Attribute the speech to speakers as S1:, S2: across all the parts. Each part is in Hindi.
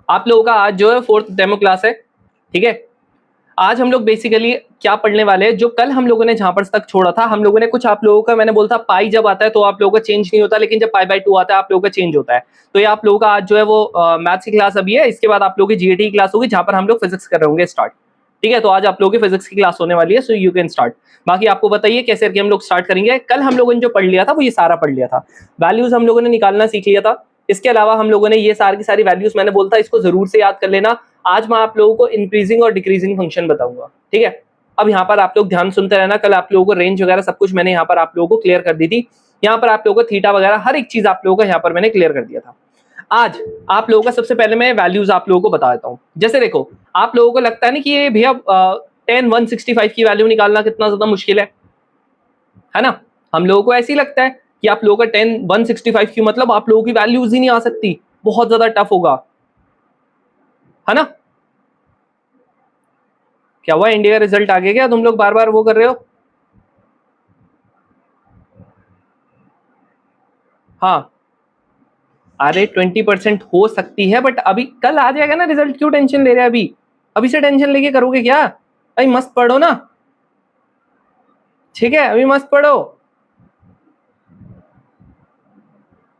S1: आप लोगों का आज जो है 4th डेमो क्लास है, ठीक है। आज हम लोग बेसिकली क्या पढ़ने वाले हैं, जो कल हम लोगों ने जहां पर तक छोड़ा था, हम लोगों ने कुछ आप लोगों का, मैंने बोला था पाई जब आता है तो आप लोगों का चेंज नहीं होता, लेकिन जब पाई बाय 2 आता है आप लोगों का चेंज होता है। तो ये आप लोगों का आज जो है वो मैथ्स की क्लास अभी है, इसके बाद आप लोगों की जीएटी की क्लास होगी जहां पर हम लोग फिजिक्स कर रहे होंगे स्टार्ट, ठीक है। तो आज आप लोगों की फिजिक्स की क्लास होने वाली है, सो यू कैन स्टार्ट। बाकी आपको बताइए कैसे करके हम लोग स्टार्ट करेंगे। कल हम लोगों ने जो पढ़ लिया था वो ये सारा पढ़ लिया था, वैल्यूज हम लोगों ने निकालना सीख लिया था। इसके अलावा हम लोगों ने ये सारी की सारी वैल्यूज, मैंने बोलता इसको जरूर से याद कर लेना। आज मैं आप लोगों को इंक्रीजिंग और डिक्रीजिंग फंक्शन बताऊंगा, ठीक है। अब यहाँ पर आप लोग ध्यान सुनते रहना, कल आप लोगों को रेंज वगैरह सब कुछ मैंने यहाँ पर आप लोगों को क्लियर कर दी थी। यहाँ पर आप लोगों को थीटा वगैरह हर एक चीज आप लोगों को यहाँ पर मैंने क्लियर कर दिया था। आज आप लोगों का सबसे पहले मैं वैल्यूज आप लोगों को बता देता हूँ। जैसे देखो, आप लोगों को लगता है ना कि ये भैया 10 165 की वैल्यू निकालना कितना ज्यादा मुश्किल है ना। हम लोगों को ऐसे ही लगता है कि आप लोगों का 10 165 की मतलब आप लोगों की वैल्यूज ही नहीं आ सकती, बहुत ज्यादा टफ होगा, है ना। क्या हुआ, इंडिया का रिजल्ट आ गया क्या? तुम लोग बार बार वो कर रहे हो। हाँ, अरे 20% हो सकती है, बट अभी कल आ जाएगा ना रिजल्ट, क्यों टेंशन ले रहे हैं अभी? अभी से टेंशन लेके करोगे क्या? अभी मस्त पढ़ो ना, ठीक है, अभी मस्त पढ़ो।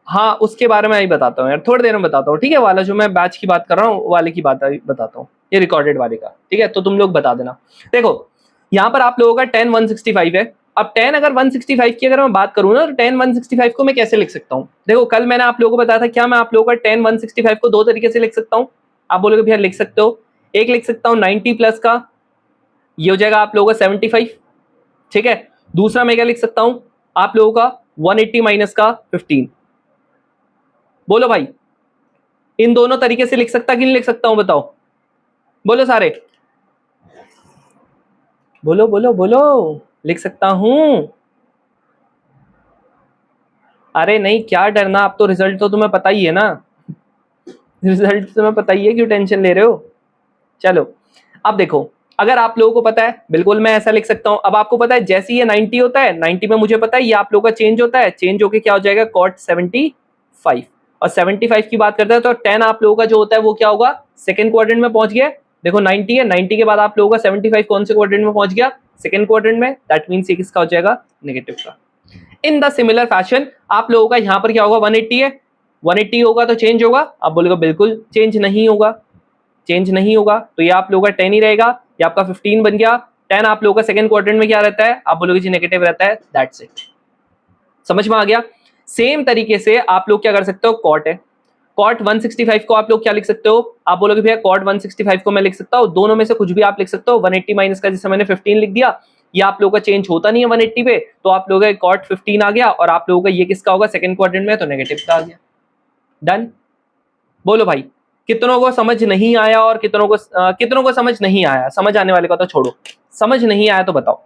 S1: हाँ, उसके बारे में अभी बताता हूँ यार, थोड़ी देर में बताता हूँ, ठीक है। वाला जो मैं बैच की बात कर रहा हूँ वाले की बात बताता हूँ, ये रिकॉर्डेड वाले का, ठीक है। तो तुम लोग बता देना। देखो यहाँ पर आप लोगों का 10 165 है। अब 10 अगर 165 की अगर मैं बात करूँ ना, तो 10 165 को मैं कैसे लिख सकता हूँ? देखो कल मैंने आप लोगों को बताया था, क्या मैं आप लोगों का 10 165 को दो तरीके से लिख सकता हूँ। आप बोलोगे भैया लिख सकते हो, एक लिख सकता हूँ 90 प्लस का, ये हो जाएगा आप लोगों का 75, ठीक है। दूसरा मैं क्या लिख सकता हूँ, आप लोगों का 180 माइनस का 15। बोलो भाई, इन दोनों तरीके से लिख सकता कि नहीं लिख सकता हूं, बताओ, बोलो सारे, बोलो बोलो बोलो, लिख सकता हूं। अरे नहीं, क्या डरना, अब तो रिजल्ट तो तुम्हें पता ही है ना, रिजल्ट तो तुम्हें पता ही है, क्यों टेंशन ले रहे हो। चलो अब देखो, अगर आप लोगों को पता है, बिल्कुल मैं ऐसा लिख सकता हूं। अब आपको पता है जैसे ये 90 होता है, 90 में मुझे पता है ये आप लोगों का चेंज होता है, चेंज होके क्या हो जाएगा, cot 75। और 75 की बात करते हैं तो 10 आप लोगों का जो होता है वो क्या होगा, सेकंड क्वाड्रेंट में पहुंच गया। देखो 90 है, 90 के बाद आप लोगों का 75 कौन से क्वाड्रेंट में पहुंच गया, सेकंड क्वाड्रेंट में। दैट मींस ये किसका हो जाएगा, नेगेटिव का। इन द सिमिलर फैशन आप लोगों का यहाँ पर क्या होगा, 180 है, 180 होगा तो चेंज होगा। आप बोलेगा बिल्कुल चेंज नहीं होगा, चेंज नहीं होगा, तो ये आप लोगों का 10 ही रहेगा, ये आपका 15 बन गया। 10 आप लोगों का सेकंड क्वाड्रेंट में क्या रहता है, आप बोलोगे जी नेगेटिव रहता है। दैट्स इट, समझ में आ गया। सेम तरीके से आप लोग क्या कर सकते हो, कॉट है, कॉट 165 को आप लोग क्या लिख सकते हो, आप बोलोगे भैया कॉट 165 को मैं लिख सकता हूँ, दोनों में से कुछ भी आप लिख सकते हो। 180 माइनस का जैसे मैंने 15 लिख दिया, ये आप लोगों का चेंज होता नहीं है 180 पे, तो आप लोगों का कॉट 15 आ गया, और आप लोगों का ये किसका होगा, सेकंड क्वाड्रेंट में, तो नेगेटिव का आ गया। डन। बोलो भाई, कितनों को समझ नहीं आया, और कितनों को समझ नहीं आया, समझ आने वाले का तो छोड़ो, समझ नहीं आया तो बताओ।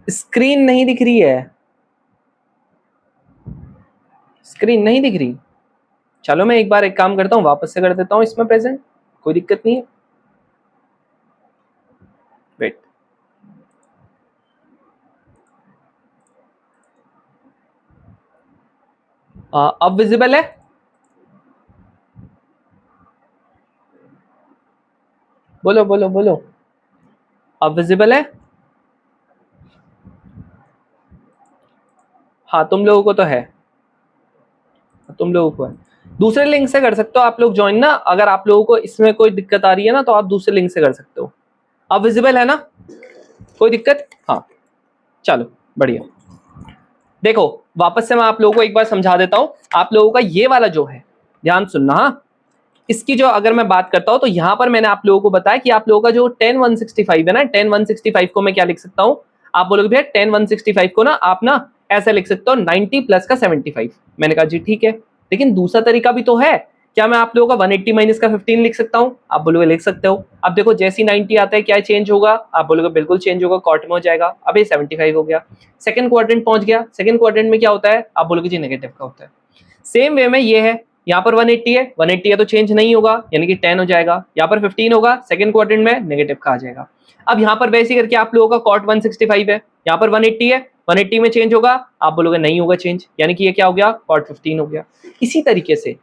S1: स्क्रीन नहीं दिख रही है, स्क्रीन नहीं दिख रही। चलो मैं एक बार एक काम करता हूँ, वापस से कर देता हूँ इसमें प्रेजेंट, कोई दिक्कत नहीं है। वेट, अब विजिबल है, बोलो बोलो बोलो, अब विजिबल है। हाँ तुम लोगों को तो है, तुम लोगों को है। दूसरे लिंक से कर सकते हो आप लोग ज्वाइन ना, अगर आप लोगों को इसमें कोई दिक्कत आ रही है ना, तो आप दूसरे लिंक से कर सकते हो। अब विजिबल है ना, कोई दिक्कत? हाँ चलो बढ़िया। देखो वापस से मैं आप लोगों को एक बार समझा देता हूं। आप लोगों का ये वाला जो है, ध्यान सुनना, हाँ, इसकी जो अगर मैं बात करता हूं तो यहां पर मैंने आप लोगों को बताया कि आप लोगों का जो 10 165 है ना, 10 165 को मैं क्या लिख सकता हूं, आप बोलोगे भैया 10 165 को ना आप ना ऐसा लिख सकते हो 90 प्लस का 75। मैंने कहा जी ठीक है, लेकिन दूसरा तरीका भी तो है, क्या मैं आप लोगों का 180 माइनस का 15 लिख सकता हूं? आप बोलोगे लिख सकते हो। अब देखो जैसी 90 आता है क्या चेंज होगा, आप बोलोगे बिल्कुल चेंज होगा, कॉट में हो जाएगा। अब ये 75 हो गया, सेकंड क्वाड्रेंट पहुंच गया, सेकंड क्वाड्रेंट में क्या होता है, आप बोलोगे जी नेगेटिव का होता है। सेम वे में ये है, यहाँ पर 180 है, 180 है तो चेंज नहीं होगा, यानी कि 10 हो जाएगा। यहाँ पर 15 होगा, सेकंड क्वाड्रेंट में नेगेटिव का आ जाएगा। अब यहाँ पर वैसे करके आप लोगों का कॉट 165 है, यहाँ पर 180 है, 180 में चेंज होगा, आप बोलोगे नहीं होगा चेंज, यानी कि ये क्या हो गया, cot 15 हो गया। इसी तरीके से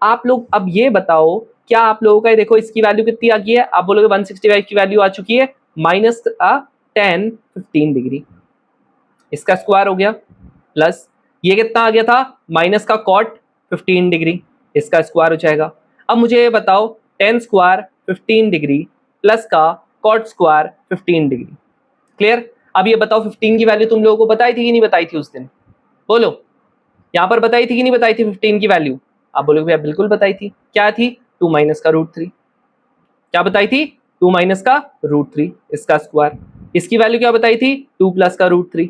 S1: आप लोग अब ये बताओ, क्या आप लोगों का देखो इसकी वैल्यू कितनी आ गई है, आप बोलोगे 165 की वैल्यू आ चुकी है, माइनस 10 15 डिग्री, इसका स्क्वायर हो गया, प्लस ये कितना आ गया था, माइनस का cot 15 डिग्री, इसका स्क्वायर हो जाएगा। अब मुझे ये बताओ 10 स्क्वायर 15 डिग्री प्लस का cot स्क्वायर 15 डिग्री, क्लियर। अब ये बताओ 15 की वैल्यू तुम लोगों को बताई थी कि नहीं बताई थी उस दिन, बोलो, यहां पर बताई थी कि नहीं बताई थी 15 की वैल्यू, आप बोलोगे भैया बिल्कुल बताई थी, क्या थी, 2 माइनस का √3, क्या बताई थी, 2 माइनस का √3, इसका स्क्वायर, इसकी वैल्यू क्या बताई थी, 2 प्लस का √3,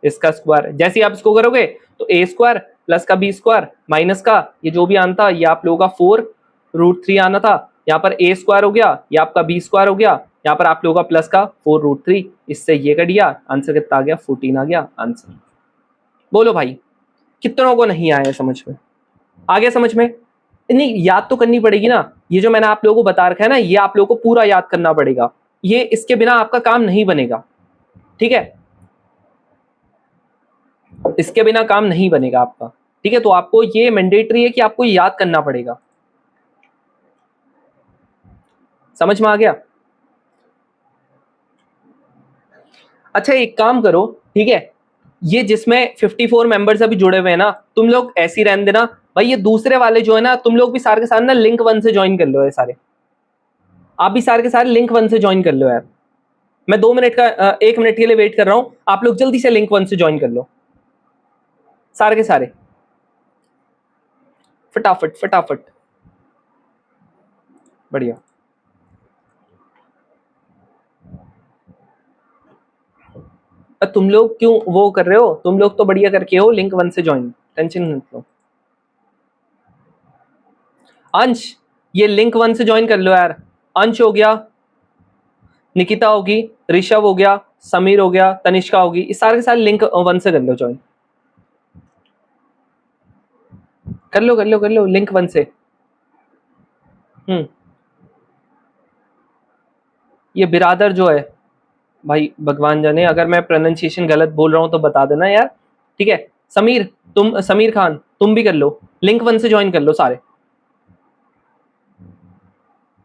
S1: इसका स्क्वायर। जैसे ही आप इसको करोगे तो a स्क्वायर प्लस का b स्क्वायर माइनस का ये जो भी आना था, ये आप लोगों का 4√3 आना था, यहाँ पर a स्क्वायर हो गया, ये आपका b स्क्वायर हो गया, यहाँ पर आप लोगों का प्लस का 4√3, इससे ये कट गया, आंसर कितना आ गया, 14 आ गया आंसर। बोलो भाई कितनों को नहीं आया समझ में, आ गया समझ में, नहीं याद तो करनी पड़ेगी ना, ये जो मैंने आप लोगों को बता रखा है ना, ये आप लोगों को पूरा याद करना पड़ेगा, ये इसके बिना आपका काम नहीं बनेगा, ठीक है, इसके बिना काम नहीं बनेगा आपका, ठीक है। तो आपको ये मैंडेटरी है कि आपको याद करना पड़ेगा, समझ में आ गया। अच्छा एक काम करो, ठीक है, ये जिसमें 54 मेंबर्स अभी जुड़े हुए हैं ना, तुम लोग ऐसे ही रहने देना भाई, ये दूसरे वाले जो है ना, तुम लोग भी सारे के सारे ना लिंक 1 से ज्वाइन कर लो है सारे, आप भी सारे के सारे लिंक 1 से ज्वाइन कर लो यार, मैं 2 मिनट का 1 मिनट के लिए वेट कर रहा हूं, आप लोग जल्दी से लिंक 1 से ज्वाइन कर लो सारे के सारे, फटाफट फटाफट, बढ़िया। तुम लोग क्यों वो कर रहे हो, तुम लोग तो बढ़िया करके हो, लिंक 1 से ज्वाइन, टेंशन मत लो। अंश ये लिंक 1 से ज्वाइन कर लो यार, अंश हो गया, निकिता होगी, ऋषभ हो गया, समीर हो गया, तनिष्का होगी, इस सारे के सारे लिंक 1 से कर लो ज्वाइन, कर लो कर लो कर लो लिंक 1 से। ये बिरादर जो है भाई, भगवान जाने, अगर मैं प्रोनाउंसिएशन गलत बोल रहा हूं तो बता देना यार, ठीक है। समीर, तुम समीर खान तुम भी कर लो, लिंक 1 से ज्वाइन कर लो सारे,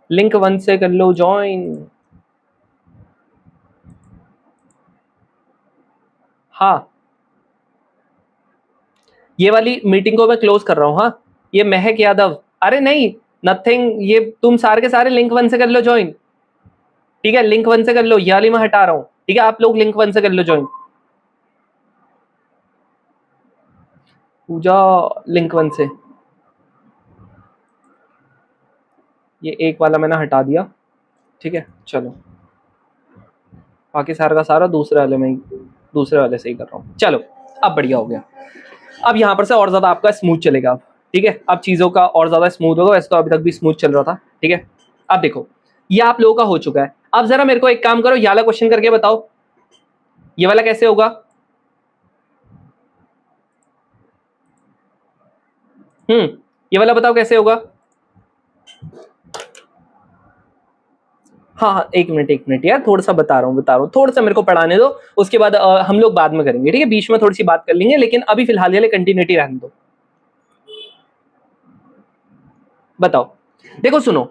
S1: लिंक 1 से कर लो ज्वाइन। हाँ ये वाली मीटिंग को मैं क्लोज कर रहा हूँ, हाँ ये महक यादव, अरे नहीं नथिंग, ये तुम सारे के सारे लिंक 1 से कर लो ज्वाइन, ठीक है, लिंक 1 से कर लो, ये वाली मैं हटा रहा हूँ, ठीक है, आप लोग लिंक 1 से कर लो ज्वाइन। पूजा लिंक 1 से, ये एक वाला मैंने हटा दिया, ठीक है, चलो बाकी सारा का सारा दूसरे वाले से ही कर रहा हूँ, चलो अब बढ़िया हो गया, अब यहाँ पर से और ज्यादा आपका स्मूथ चलेगा अब, ठीक है, अब चीजों का और ज्यादा स्मूथ होगा, वैसे तो अभी तक भी स्मूथ चल रहा था, ठीक है। अब देखो ये आप लोगों का हो चुका है, अब जरा मेरे को एक काम करो, ये वाला क्वेश्चन करके बताओ, ये वाला कैसे होगा, ये वाला बताओ कैसे होगा। हाँ हाँ एक मिनट यार, थोड़ा सा बता रहा हूँ, थोड़ा सा मेरे को पढ़ाने दो, उसके बाद हम लोग बाद में करेंगे, ठीक है, बीच में थोड़ी सी बात कर लेंगे, लेकिन अभी फिलहाल ये कंटिन्यूटी रहने दो। बताओ, देखो सुनो,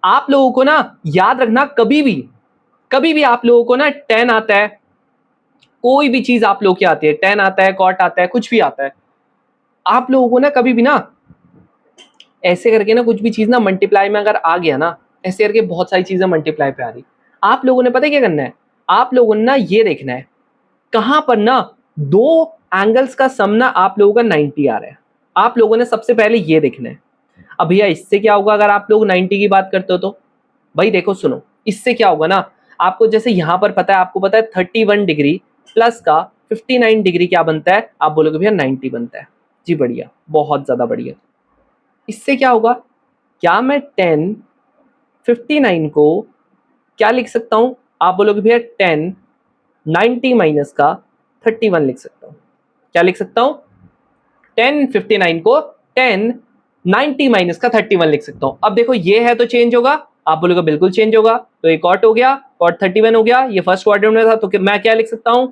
S1: आप लोगों को ना याद रखना, कभी भी आप लोगों को ना 10 आता है, कोई भी चीज आप लोग की आती है, 10 आता है, कॉट आता है, कुछ भी आता है, आप लोगों को ना कभी भी ना ऐसे करके ना कुछ भी चीज ना मल्टीप्लाई में अगर आ गया ना, ऐसे करके बहुत सारी चीजें मल्टीप्लाई पे आ रही, आप लोगों ने पता है क्या करना है, आप लोगों ने ना ये देखना है कहां पर ना दो एंगल्स का सम ना आप लोगों का 90 आ रहा है, आप लोगों ने सबसे पहले ये देखना है। अब भैया इससे क्या होगा अगर आप लोग 90 की बात करते हो तो, भाई देखो सुनो, इससे क्या होगा ना, आपको जैसे यहां पर पता है, आपको पता है 31 डिग्री प्लस का 59 डिग्री क्या बनता है, आप बोलोगे भैया 90 बनता है, जी बढ़िया, बहुत ज्यादा बढ़िया। इससे क्या होगा, क्या मैं 59 को क्या लिख सकता हूं, आप बोलोगे भैया 90 माइनस का 31 लिख सकता हूं, क्या लिख सकता हूं, 59 को 90 माइनस का 31 लिख सकता हूं। अब देखो ये है तो चेंज होगा, आप बोलोगे बिल्कुल चेंज होगा, तो ये कॉट हो गया, कॉट 31 हो गया, ये फर्स्ट क्वाड्रेंट में था, तो मैं क्या लिख सकता हूं,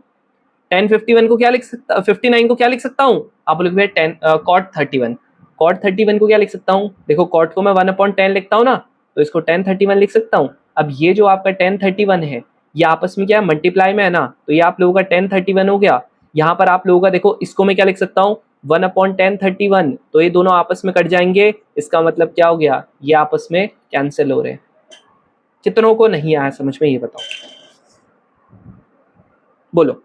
S1: 1051 को क्या लिख सकता, 59 को क्या लिख सकता हूँ, आप बोलोगे भैया 10 cot 31, cot 31 को क्या लिख सकता हूँ, देखो cot को मैं 1/10 लिखता हूँ ना, तो इसको 1031 लिख सकता हूँ। अब ये जो आपका 1031 है ये आपस में क्या है, मल्टीप्लाई में है ना, तो ये आप लोगों का 1031 हो गया। यहाँ पर आप लोगों का देखो इसको मैं क्या लिख सकता हूँ, 1/1031, तो ये दोनों आपस में कट जाएंगे, इसका मतलब क्या हो गया, ये आपस में कैंसिल हो रहे हैं। कितनों को नहीं आया समझ में, ये बताओ, बोलो।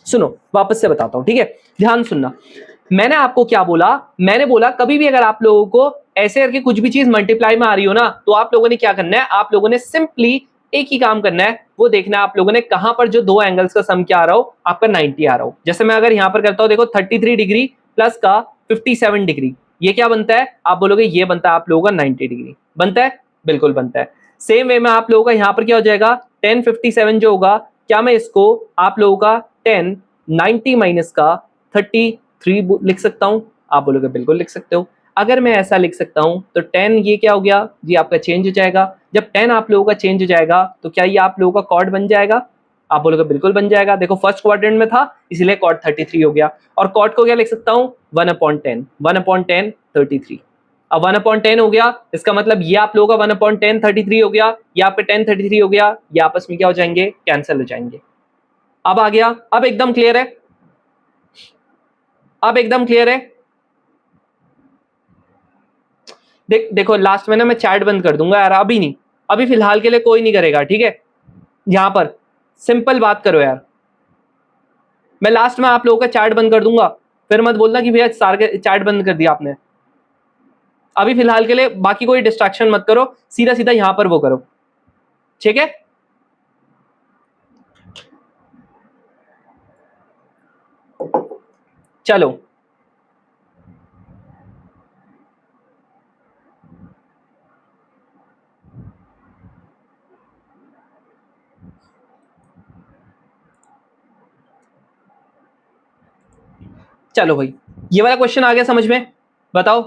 S1: सुनो वापस से बताता हूं, ठीक है, ध्यान सुनना। मैंने आपको क्या बोला, मैंने बोला कभी भी अगर आप लोगों को ऐसे करके कुछ भी चीज मल्टीप्लाई में आ रही हो ना, तो आप लोगों ने क्या करना है, आप लोगों ने सिंपली एक ही काम करना है, वो देखना है आप लोगों ने कहां पर जो दो एंगल्स का सम क्या आ रहा हो, आपका 90 आ रहा हो। जैसे मैं अगर यहां पर करता हूं, देखो 33 डिग्री प्लस का 57 डिग्री, ये क्या बनता है, आप बोलोगे ये बनता है आप लोगों का 90 डिग्री, बनता है, बिल्कुल बनता है। सेम वे में आप लोगों का यहाँ पर क्या हो जाएगा, 1057 जो होगा, क्या मैं इसको आप लोगों का 1090 माइनस का 33 लिख सकता हूं, आप बोलोगे बिल्कुल लिख सकते हो। अगर मैं ऐसा लिख सकता हूं तो 10 ये क्या हो गया जी, आपका चेंज हो जाएगा। जब 10 आप लोगों का चेंज हो जाएगा तो क्या ये आप लोगों का कॉर्ड बन जाएगा, आप बोलोगे बिल्कुल बन जाएगा। देखो फर्स्ट क्वाड्रेंट में था इसलिए कॉर्ड 33 हो गया, और कॉर्ड को क्या लिख सकता हूं, 1/10, 1/10 33। अब 1/10 हो गया, इसका मतलब ये आप लोगों का 1/10 33 हो गया, ये आपका 10 33 हो गया, ये आपस में क्या हो जाएंगे, कैंसिल हो जाएंगे। अब आ गया, अब एकदम क्लियर है, अब एकदम क्लियर है। देखो लास्ट में ना मैं चैट बंद कर दूंगा यार, अभी नहीं, अभी फिलहाल के लिए कोई नहीं करेगा, ठीक है। यहां पर सिंपल बात करो यार, मैं लास्ट में आप लोगों का चैट बंद कर दूंगा, फिर मत बोलना कि भैया सारे चैट बंद कर दिया आपने। अभी फिलहाल के लिए बाकी कोई डिस्ट्रैक्शन मत करो, सीधा सीधा यहां पर वो करो, ठीक है। चलो चलो भाई, ये वाला क्वेश्चन आ गया समझ में, बताओ।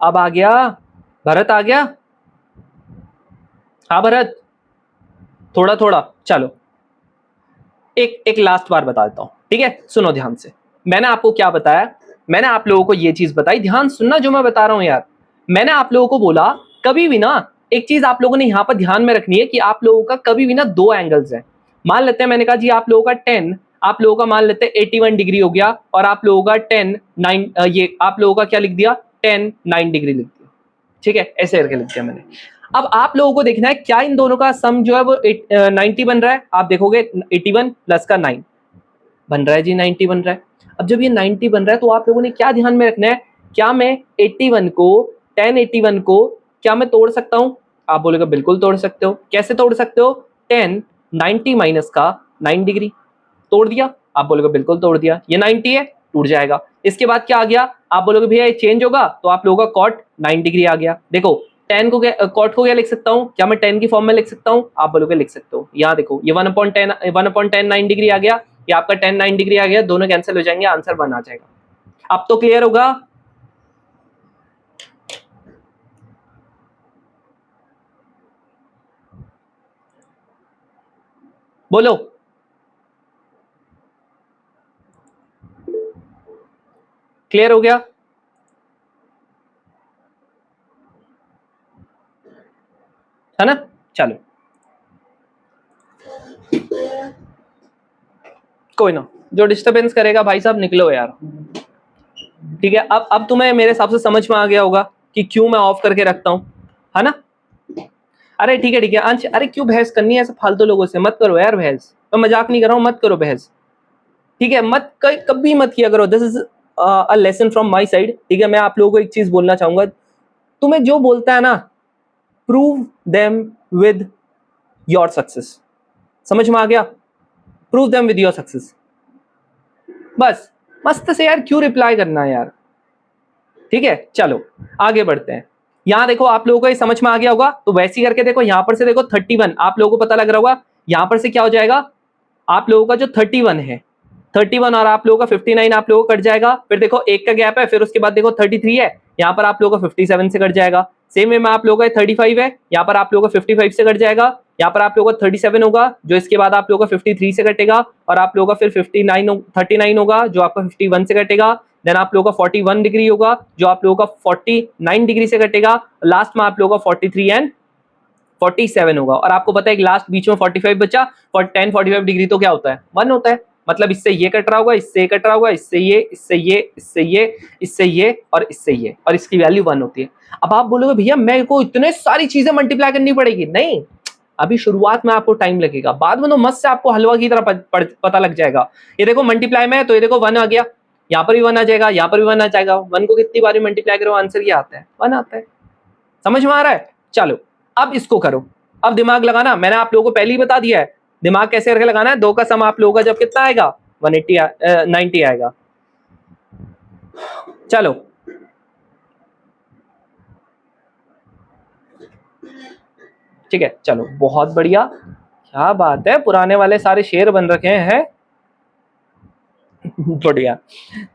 S1: अब आ गया, भरत आ गया, हाँ भरत, थोड़ा थोड़ा, चलो एक एक लास्ट बार बता देता हूं, ठीक है, सुनो ध्यान से। मैंने आपको क्या बताया, मैंने आप लोगों को ये चीज बताई, ध्यान सुनना जो मैं बता रहा हूं यार। मैंने आप लोगों को बोला कभी भी ना, एक चीज आप लोगों ने यहां पर ध्यान में रखनी है कि आप लोगों का कभी भी ना दो एंगल्स हैं। मान लेते हैं मैंने कहा जी आप लोगों का 10, आप लोगों का मान लेते हैं 81 डिग्री हो गया, और आप लोगों का 10 9 ये आप लोगों का क्या लिख दिया, 10 9 डिग्री लिख दिया, ठीक है, ऐसे करके लिख दिया मैंने। अब आप लोगों को देखना है क्या इन दोनों का सम जो है वो 90 बन रहा है, आप देखोगे 81 प्लस का 9 बन रहा है जी, 90 बन रहा है। अब जब ये 90 बन रहा है तो आप लोगों ने क्या ध्यान में रखना है, क्या मैं 81 को 1081 को क्या मैं तोड़ सकता हूं, आप बोलेगा बिल्कुल तोड़ सकते हो। कैसे तोड़ सकते हो, 10 90 माइनस का 9 डिग्री, तोड़ दिया, आप बोलोगे बिल्कुल तोड़ दिया, ये 90 है टूट जाएगा। इसके बाद क्या आ गया, आप बोलोगे भैया ये चेंज होगा, तो आप लोगों का कॉट 9 डिग्री आ गया। देखो 10 को क्या, कॉट को क्या लिख सकता हूं, क्या मैं 10 की फॉर्म में लिख सकता हूं, आप बोलोगे लिख सकते हो। यहाँ देखो ये 1/10 9 डिग्री आ गया, ये आपका 10 9 डिग्री आ गया, दोनों कैंसिल हो जाएंगे, आंसर 1 आ जाएगा। अब तो क्लियर होगा, बोलो। क्लियर हो गया, है ना, चलो कोई ना, जो डिस्टरबेंस करेगा भाई साहब निकलो यार, ठीक है। अब तुम्हें मेरे हिसाब से समझ में आ गया होगा कि क्यों मैं ऑफ करके रखता हूं, है ना। अरे ठीक है ठीक है अंश, अरे क्यों बहस करनी है ऐसे फालतू लोगों से, मत करो यार बहस, मैं मजाक नहीं कर रहा हूं, मत करो बहस, ठीक है, मत कभी मत किया करो। This is a lesson from my side, ठीक है। मैं आप लोगों को एक चीज बोलना चाहूंगा, तुम्हें जो बोलता है ना, prove them with your success, समझ में आ गया, prove them with your success, बस मस्त से यार, क्यों रिप्लाई करना है यार, ठीक है। चलो आगे बढ़ते हैं। यहां देखो आप लोगों को ये समझ में आ गया होगा, तो वैसे ही करके देखो, यहां पर से देखो 31 आप लोगों को पता लग रहा होगा, यहां पर से क्या हो जाएगा, आप लोगों का जो 31 है, 31 और आप लोगों का 59 आप लोगों को कट जाएगा, फिर देखो एक का गैप है, फिर उसके बाद देखो 33 है, यहां पर आप लोगों का 57 से कट जाएगा। सेम वे में आप लोगों का 35 है, यहाँ पर आप लोगों का 55 से कट जाएगा, यहाँ पर आप लोगों का 37 होगा जो इसके बाद आप लोगों का 53 से कटेगा, और आप लोगों का फिर 39 होगा जो आपका 51 से कटेगा, देन आप लोगों का 41 डिग्री होगा जो आप लोगों का 49 डिग्री से कटेगा, लास्ट में आप लोगों का 43 एंड 47 होगा। और आपको पता है कि लास्ट बीच में 45 बचा, और 45 डिग्री तो क्या होता है 1 होता है, मतलब इससे ये कट रहा होगा, इससे ये कट रहा होगा, इससे ये, इससे ये, इससे ये, इससे ये और इससे ये, और इसकी वैल्यू 1 होती है। अब आप बोलोगे भैया मेरे को इतने सारी चीजें मल्टीप्लाई करनी पड़ेगी, नहीं, अभी शुरुआत में आपको टाइम लगेगा, बाद में तो मस्त से आपको हलवा की तरह पता लग जाएगा। ये देखो मल्टीप्लाई में है तो ये देखो 1 आ गया, यहाँ पर भी 1 आ जाएगा, यहाँ पर भी 1 आ जाएगा, 1 को कितनी बार मल्टीप्लाई करो आंसर क्या आता है 1 आता है। समझ में आ रहा है? चलो अब इसको करो, अब दिमाग लगाना, मैंने आप लोगों को पहले ही बता दिया है दिमाग कैसे करके लगाना है। 2 का सम आप लोगों का जब कितना आएगा 90 आएगा। चलो ठीक है, चलो बहुत बढ़िया, क्या बात है, पुराने वाले सारे शेर बन रखे हैं बढ़िया।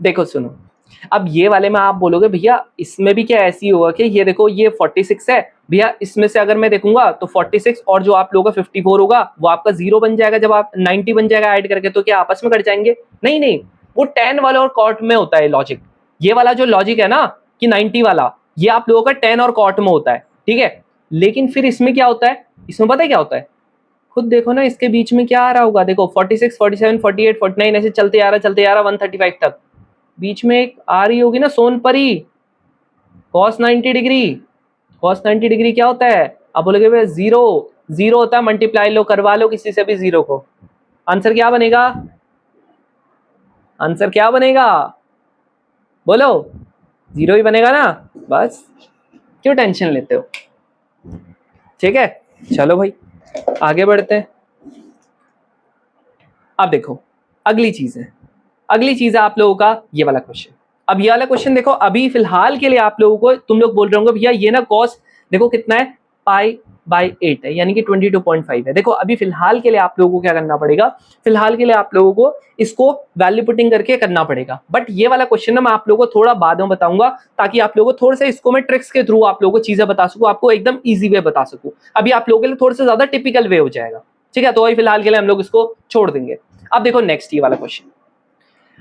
S1: देखो सुनो, अब ये वाले में आप बोलोगे भैया इसमें भी क्या ऐसी होगा कि ये देखो ये 46 है भैया, इसमें से अगर मैं देखूंगा तो 46 और जो आप लोगों का 54 होगा वो आपका 0 बन जाएगा, जब आप 90 बन जाएगा ऐड करके, तो क्या आपस में कट जाएंगे? नहीं नहीं, वो tan वाले और cot में होता है लॉजिक। ये वाला जो लॉजिक है ना कि 90 वाला, ये आप लोगों का tan और cot में होता है, ठीक है। लेकिन फिर इसमें क्या होता है, इसमें पता है क्या होता है, खुद देखो ना इसके बीच में क्या आ रहा होगा, देखो 46, 47, 48, 49 ऐसे चलते आ रहा 135 तक, बीच में एक आ रही होगी ना Sonpari, cos 90 degree. cos 90 degree क्या होता है? आप बोलोगे भाई 0 होता है, मल्टीप्लाई लो करवा लो किसी से भी 0 को, आंसर क्या बनेगा? आंसर क्या बनेगा बोलो? 0 ही बनेगा ना, बस क्यों टेंशन लेते हो? ठीक है, चलो भाई आगे बढ़ते हैं। अब देखो अगली चीज है आप लोगों का ये वाला क्वेश्चन। अब ये वाला क्वेश्चन देखो, अभी फिलहाल के लिए आप लोगों को, तुम लोग बोल रहे होंगे भैया ये ना कॉस देखो कितना है, π/8 है, यानी कि 22.5 है। देखो अभी फिलहाल के लिए आप लोगों को क्या करना पड़ेगा, फिलहाल के लिए आप लोगों को इसको वैल्यू पुटिंग करके करना पड़ेगा। बट ये वाला क्वेश्चन ना मैं आप लोगों को थोड़ा बाद में बताऊंगा, ताकि आप लोगों को थोड़ा सा इसको मैं ट्रिक्स के थ्रू आप लोगों को चीजें बता सकूं, आपको एकदम ईजी वे बता सकूं। अभी आप लोगों के लिए थोड़ा सा ज्यादा टिपिकल वे हो जाएगा, ठीक है। तो अभी फिलहाल के लिए हम लोग इसको छोड़ देंगे। अब देखो नेक्स्ट ये वाला क्वेश्चन,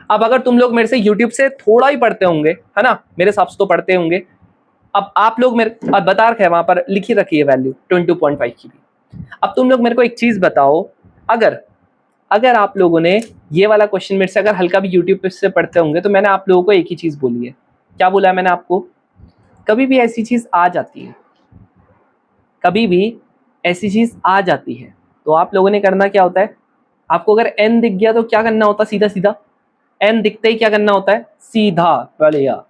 S1: अब अगर तुम लोग मेरे से YouTube से थोड़ा ही पढ़ते होंगे, है ना, मेरे हिसाब से तो पढ़ते होंगे। अब आप लोग मेरे बता रखे हैं वहां पर लिखी रखी है वैल्यू 22.5 की भी। अब तुम लोग मेरे को एक चीज बताओ, अगर आप लोगों ने ये वाला क्वेश्चन मेरे से अगर हल्का भी YouTube से पढ़ते होंगे, तो मैंने आप लोगों को एक ही चीज बोली है। क्या बोला है मैंने आपको? कभी भी ऐसी चीज आ जाती है, कभी भी ऐसी चीज आ जाती है तो आप लोगों ने करना क्या होता है, आपको अगर n दिख गया तो क्या करना होता है, सीधा सीधा n दिखते ही क्या करना होता है, सीधा बढ़िया।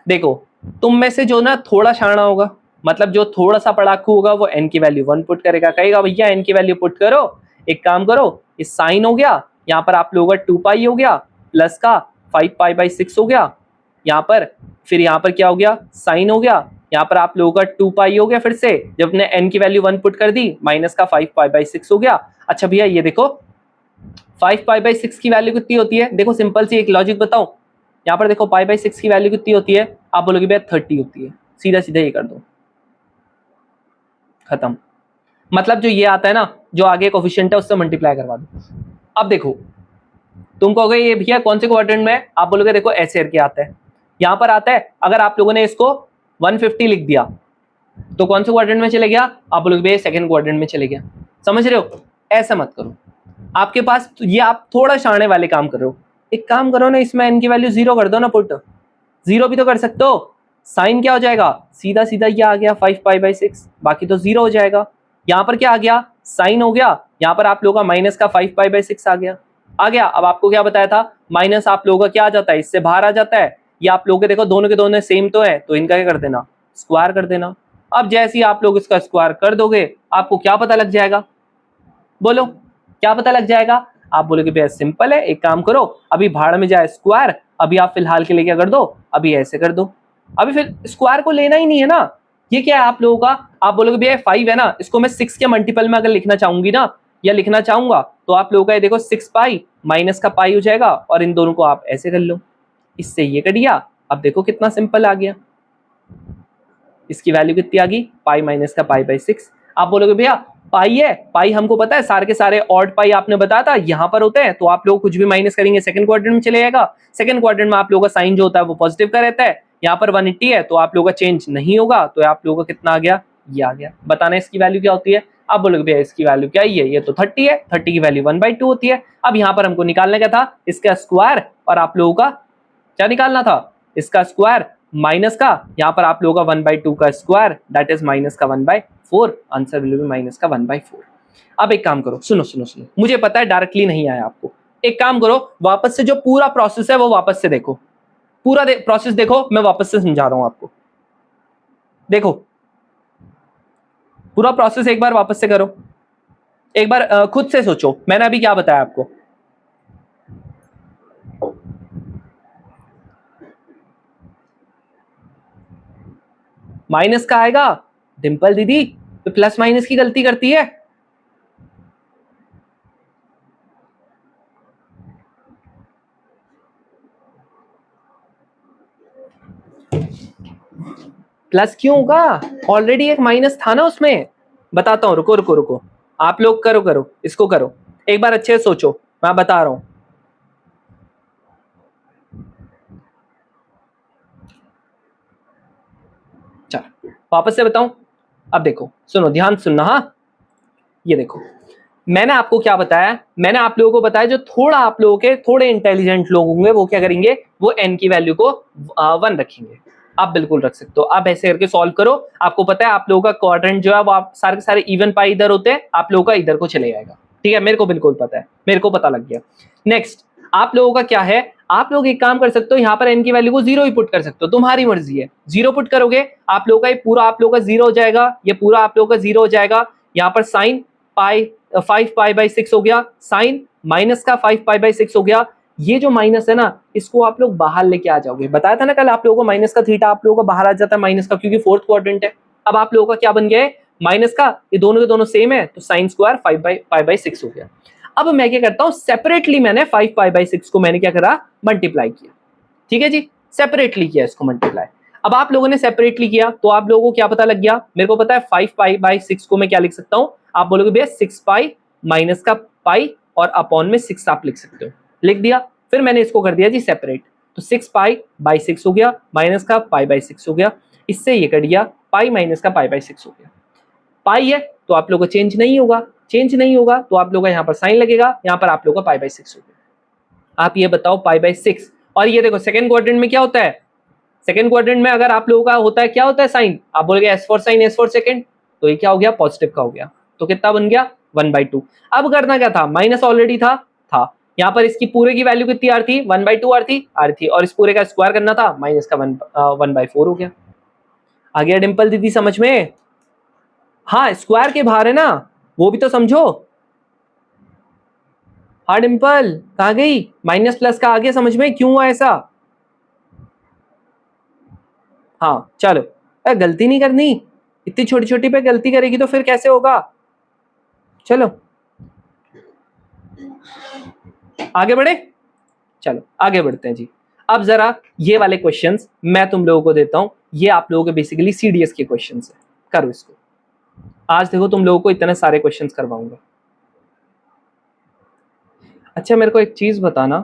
S1: देखो तुम में से जो ना थोड़ा शाना होगा, मतलब जो थोड़ा सा पढ़ाकू होगा, वो n की वैल्यू 1 पुट करेगा, कहेगा भैया n की वैल्यू पुट करो, एक काम करो ये साइन हो गया, यहाँ पर आप लोगों का 2π हो गया, प्लस का 5π/6 हो गया, यहाँ पर फिर यहाँ पर क्या हो गया, साइन हो गया, यहाँ पर आप लोगों का 2π हो गया, फिर से जब ने n की वैल्यू 1 पुट कर दी, माइनस का 5π/6 हो गया। अच्छा भैया ये देखो 5π/6 की वैल्यू कितनी होती है, देखो सिंपल सी एक लॉजिक बताओ, यहाँ पर देखो π/6 की वैल्यू कितनी होती है, आप बोलोगे भैया 30 होती है, सीधा सीधा ये कर दो, खत्म। मतलब जो ये आता है ना, जो आगे कोफिशिएंट है उससे मल्टीप्लाई करवा दो। अब देखो तुम कहोगे ये भैया कौन से क्वाड्रेंट में है, आप बोलोगे देखो ऐसे करके आता है, यहाँ पर आता है, अगर आप लोगों ने इसको 150 लिख दिया तो कौन से क्वाड्रेंट में चले गया, आप बोलोगे भैया सेकंड क्वाड्रेंट में चले गया। समझ रहे हो? ऐसा मत करो, आपके पास ये आप थोड़ा शाणे वाले काम कर रहे हो, एक काम करो ना, इसमें n की वैल्यू 0 कर दो ना पुट, 0 भी तो कर सकते हो। साइन क्या हो जाएगा, सीधा सीधा ये आ गया 5π/6, बाकी तो 0 हो जाएगा। यहाँ पर क्या आ गया, साइन हो गया, यहाँ पर आप लोगों का माइनस का 5π/6 आ गया। अब आपको क्या बताया था, माइनस आप लोगों का क्या आ जाता है, इससे बाहर आ जाता है। ये आप लोगों के देखो दोनों के दोनों सेम तो है, तो इनका क्या कर देना, स्क्वायर कर देना। अब जैसे ही आप लोग इसका स्क्वायर कर दोगे, आपको क्या पता लग जाएगा, बोलो क्या पता लग जाएगा? आप बोलोगे भैया सिंपल है, एक काम करो, अभी भाड़ में जाए स्क्वायर, अभी आप फिलहाल के लिए क्या कर दो, अभी ऐसे कर दो, अभी फिर स्क्वायर को लेना ही नहीं है ना। ये क्या है आप लोगों का, आप बोलोगे भैया 5 है ना, इसको मैं 6 के मल्टीपल में अगर लिखना चाहूंगी ना, या लिखना चाहूंगा, तो आप लोगों का ये देखो 6π माइनस का पाई हो जाएगा, और इन दोनों को आप ऐसे कर लो, इससे ये कट गया। अब देखो कितना सिंपल आ गया, इसकी वैल्यू कितनी आ गई, पाई माइनस का पाई बाई 6। आप बोलोगे भैया पाई है, पाई हमको पता है सारे के सारे ऑड पाई आपने बताया था यहाँ पर होते हैं, तो आप लोग कुछ भी माइनस करेंगे सेकंड क्वाड्रेंट में चले जाएगा। सेकंड क्वाड्रेंट में आप लोगों का साइन जो होता है वो पॉजिटिव का रहता है। यहाँ पर 180 है तो आप लोगों का चेंज नहीं होगा, तो आप लोगों का कितना आ गया, ये आ गया। बताना इसकी वैल्यू क्या होती है। आप बोलोगे भैया इसकी वैल्यू क्या है, ये तो 30 है, 30 की वैल्यू 1/2 होती है। अब यहाँ पर हमको निकालने का था इसका स्क्वायर, और आप लोगों का क्या निकालना था, इसका स्क्वायर माइनस का, यहाँ पर आप लोगों का 1/2 का स्क्वायर दैट इज माइनस का 1/4। आंसर विल बी माइनस का 1/4। अब एक काम करो, सुनो सुनो सुनो, मुझे पता है डायरेक्टली नहीं आया आपको, एक काम करो वापस से जो पूरा प्रोसेस है वो वापस से देखो, पूरा प्रोसेस देखो, मैं वापस से समझा रहा हूं आपको। देखो पूरा प्रोसेस एक बार वापस से करो, एक बार खुद से सोचो मैंने अभी क्या बताया आपको। माइनस का आएगा, डिंपल दीदी तो प्लस माइनस की गलती करती है। प्लस क्यों होगा, ऑलरेडी एक माइनस था ना उसमें। बताता हूं, रुको रुको रुको, आप लोग करो करो इसको करो, एक बार अच्छे से सोचो, मैं बता रहा हूं। चलो वापस से बताऊं। अब देखो सुनो, ध्यान सुनना। हाँ ये देखो मैंने आपको क्या बताया, मैंने आप लोगों को बताया जो थोड़ा आप लोगों के थोड़े इंटेलिजेंट लोग होंगे वो क्या करेंगे, वो n की वैल्यू को 1 रखेंगे। आप बिल्कुल रख सकते हो, आप ऐसे करके सॉल्व करो। आपको पता है आप लोगों का क्वाड्रेंट जो है वो आप सारे के सारे इवन पाई इधर होते हैं, आप लोगों का इधर को चले जाएगा। ठीक है, मेरे को बिल्कुल पता है, मेरे को पता लग गया। नेक्स्ट आप लोगों का क्या है, आप लोग एक काम कर सकते हो, यहाँ पर n की वैल्यू को 0 ही पुट कर सकते हो, तुम्हारी मर्जी है। 0 पुट करोगे आप लोगों का ये पूरा आप लोगों का 0 हो जाएगा, ये पूरा आप लोगों का 0 हो जाएगा। यहाँ पर साइन पाई 5 पाई बाई 6 हो गया, साइन माइनस का 5 पाई बाई 6 हो गया। ये जो माइनस है ना इसको आप लोग बाहर लेके आ जाओगे, बताया था ना कल आप लोगों को माइनस का थीटा आप लोगों का बाहर आ जाता है माइनस का, क्योंकि फोर्थ क्वाड्रेंट है। अब आप लोगों का क्या बन गया है, माइनस का, ये दोनों के दोनों सेम है तो साइन स्क्वायर 5 बाई 6 हो गया। अब मैं क्या करता हूं, सेपरेटली मैंने 5 पाई बाई 6 को मैंने क्या करा, मल्टीप्लाई किया। ठीक है जी, सेपरेटली किया इसको मल्टीप्लाई। अब आप लोगों ने सेपरेटली किया तो आप लोगों को क्या पता लग गया, मेरे को पता है 5 पाई बाई 6 को मैं क्या लिख सकता हूं, आप बोलोगे भैया 6 पाई माइनस का पाई और अपॉन में 6 आप लिख सकते हो, लिख दिया। फिर मैंने इसको कर दिया जी सेपरेट, तो 6 पाई बाई 6 हो गया, माइनस का पाई बाई 6 हो गया, इससे ये कट गया, पाई माइनस का पाई बाई 6 हो गया। पाई है तो आप लोगों को चेंज नहीं होगा, चेंज नहीं होगा तो आप लोगों का यहाँ पर साइन लगेगा, यहाँ पर आप लोगों का पाई बाई 6 हो गया। आप ये बताओ पाई बाई 6, और ये देखो सेकंड क्वाड्रेंट में क्या होता है, सेकंड क्वाड्रेंट में अगर आप लोगों का होता है क्या होता है साइन, आप बोलोगे S for sine S for second, तो ये क्या हो गया, पॉजिटिव का हो गया, तो कितना बन गया 1/2। अब करना क्या था, माइनस ऑलरेडी था यहाँ पर इसकी पूरे की वैल्यू कितनी आ रही थी, 1/2 आ रही थी, और इस पूरे का स्क्वायर करना था, माइनस का 1/4 हो गया। आ गया डिंपल दीदी समझ में। हाँ स्क्वायर के बाहर है ना, वो भी तो समझो। हाँ डिंपल कहाँ गई, माइनस प्लस का आ गया समझ में, क्यों हुआ ऐसा। हाँ चलो, गलती नहीं करनी, इतनी छोटी छोटी पे गलती करेगी तो फिर कैसे होगा। चलो आगे बढ़े, चलो आगे बढ़ते हैं जी। अब जरा ये वाले क्वेश्चंस मैं तुम लोगों को देता हूं, ये आप लोगों के बेसिकली सीडीएस के क्वेश्चंस है, करो इसको। आज देखो तुम लोगों को इतने सारे क्वेश्चंस करवाऊंगा। अच्छा मेरे को एक चीज बताना,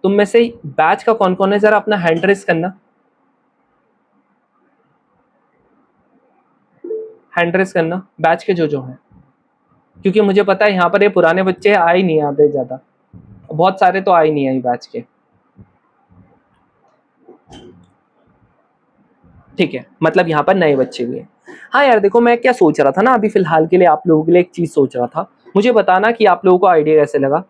S1: तुम में से बैच का कौन कौन है, जरा अपना हैंड रेस करना, हैंड रेस करना बैच के जो हैं, क्योंकि मुझे पता है यहाँ पर ये पुराने बच्चे आ ही नहीं आते ज्यादा, बहुत सारे तो आ ही नहीं आई बैच के। ठीक है, मतलब यहाँ पर नए बच्चे भी हैं। हाँ यार देखो मैं क्या सोच रहा था ना, अभी फिलहाल के लिए आप लोगों के लिए एक चीज सोच रहा था, मुझे बताना कि आप लोगों को आइडिया कैसे लगा।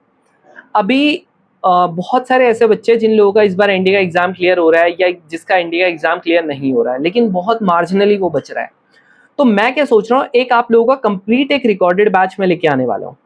S1: अभी बहुत सारे ऐसे बच्चे जिन लोगों का इस बार एनडीए का एग्जाम क्लियर हो रहा है, या जिसका एनडीए का एग्जाम क्लियर नहीं हो रहा है, लेकिन बहुत मार्जिनली वो बच रहा है। तो मैं क्या सोच रहा हूँ, एक आप लोगों का कंप्लीट एक रिकॉर्डेड बैच में लेके आने वाला हूँ।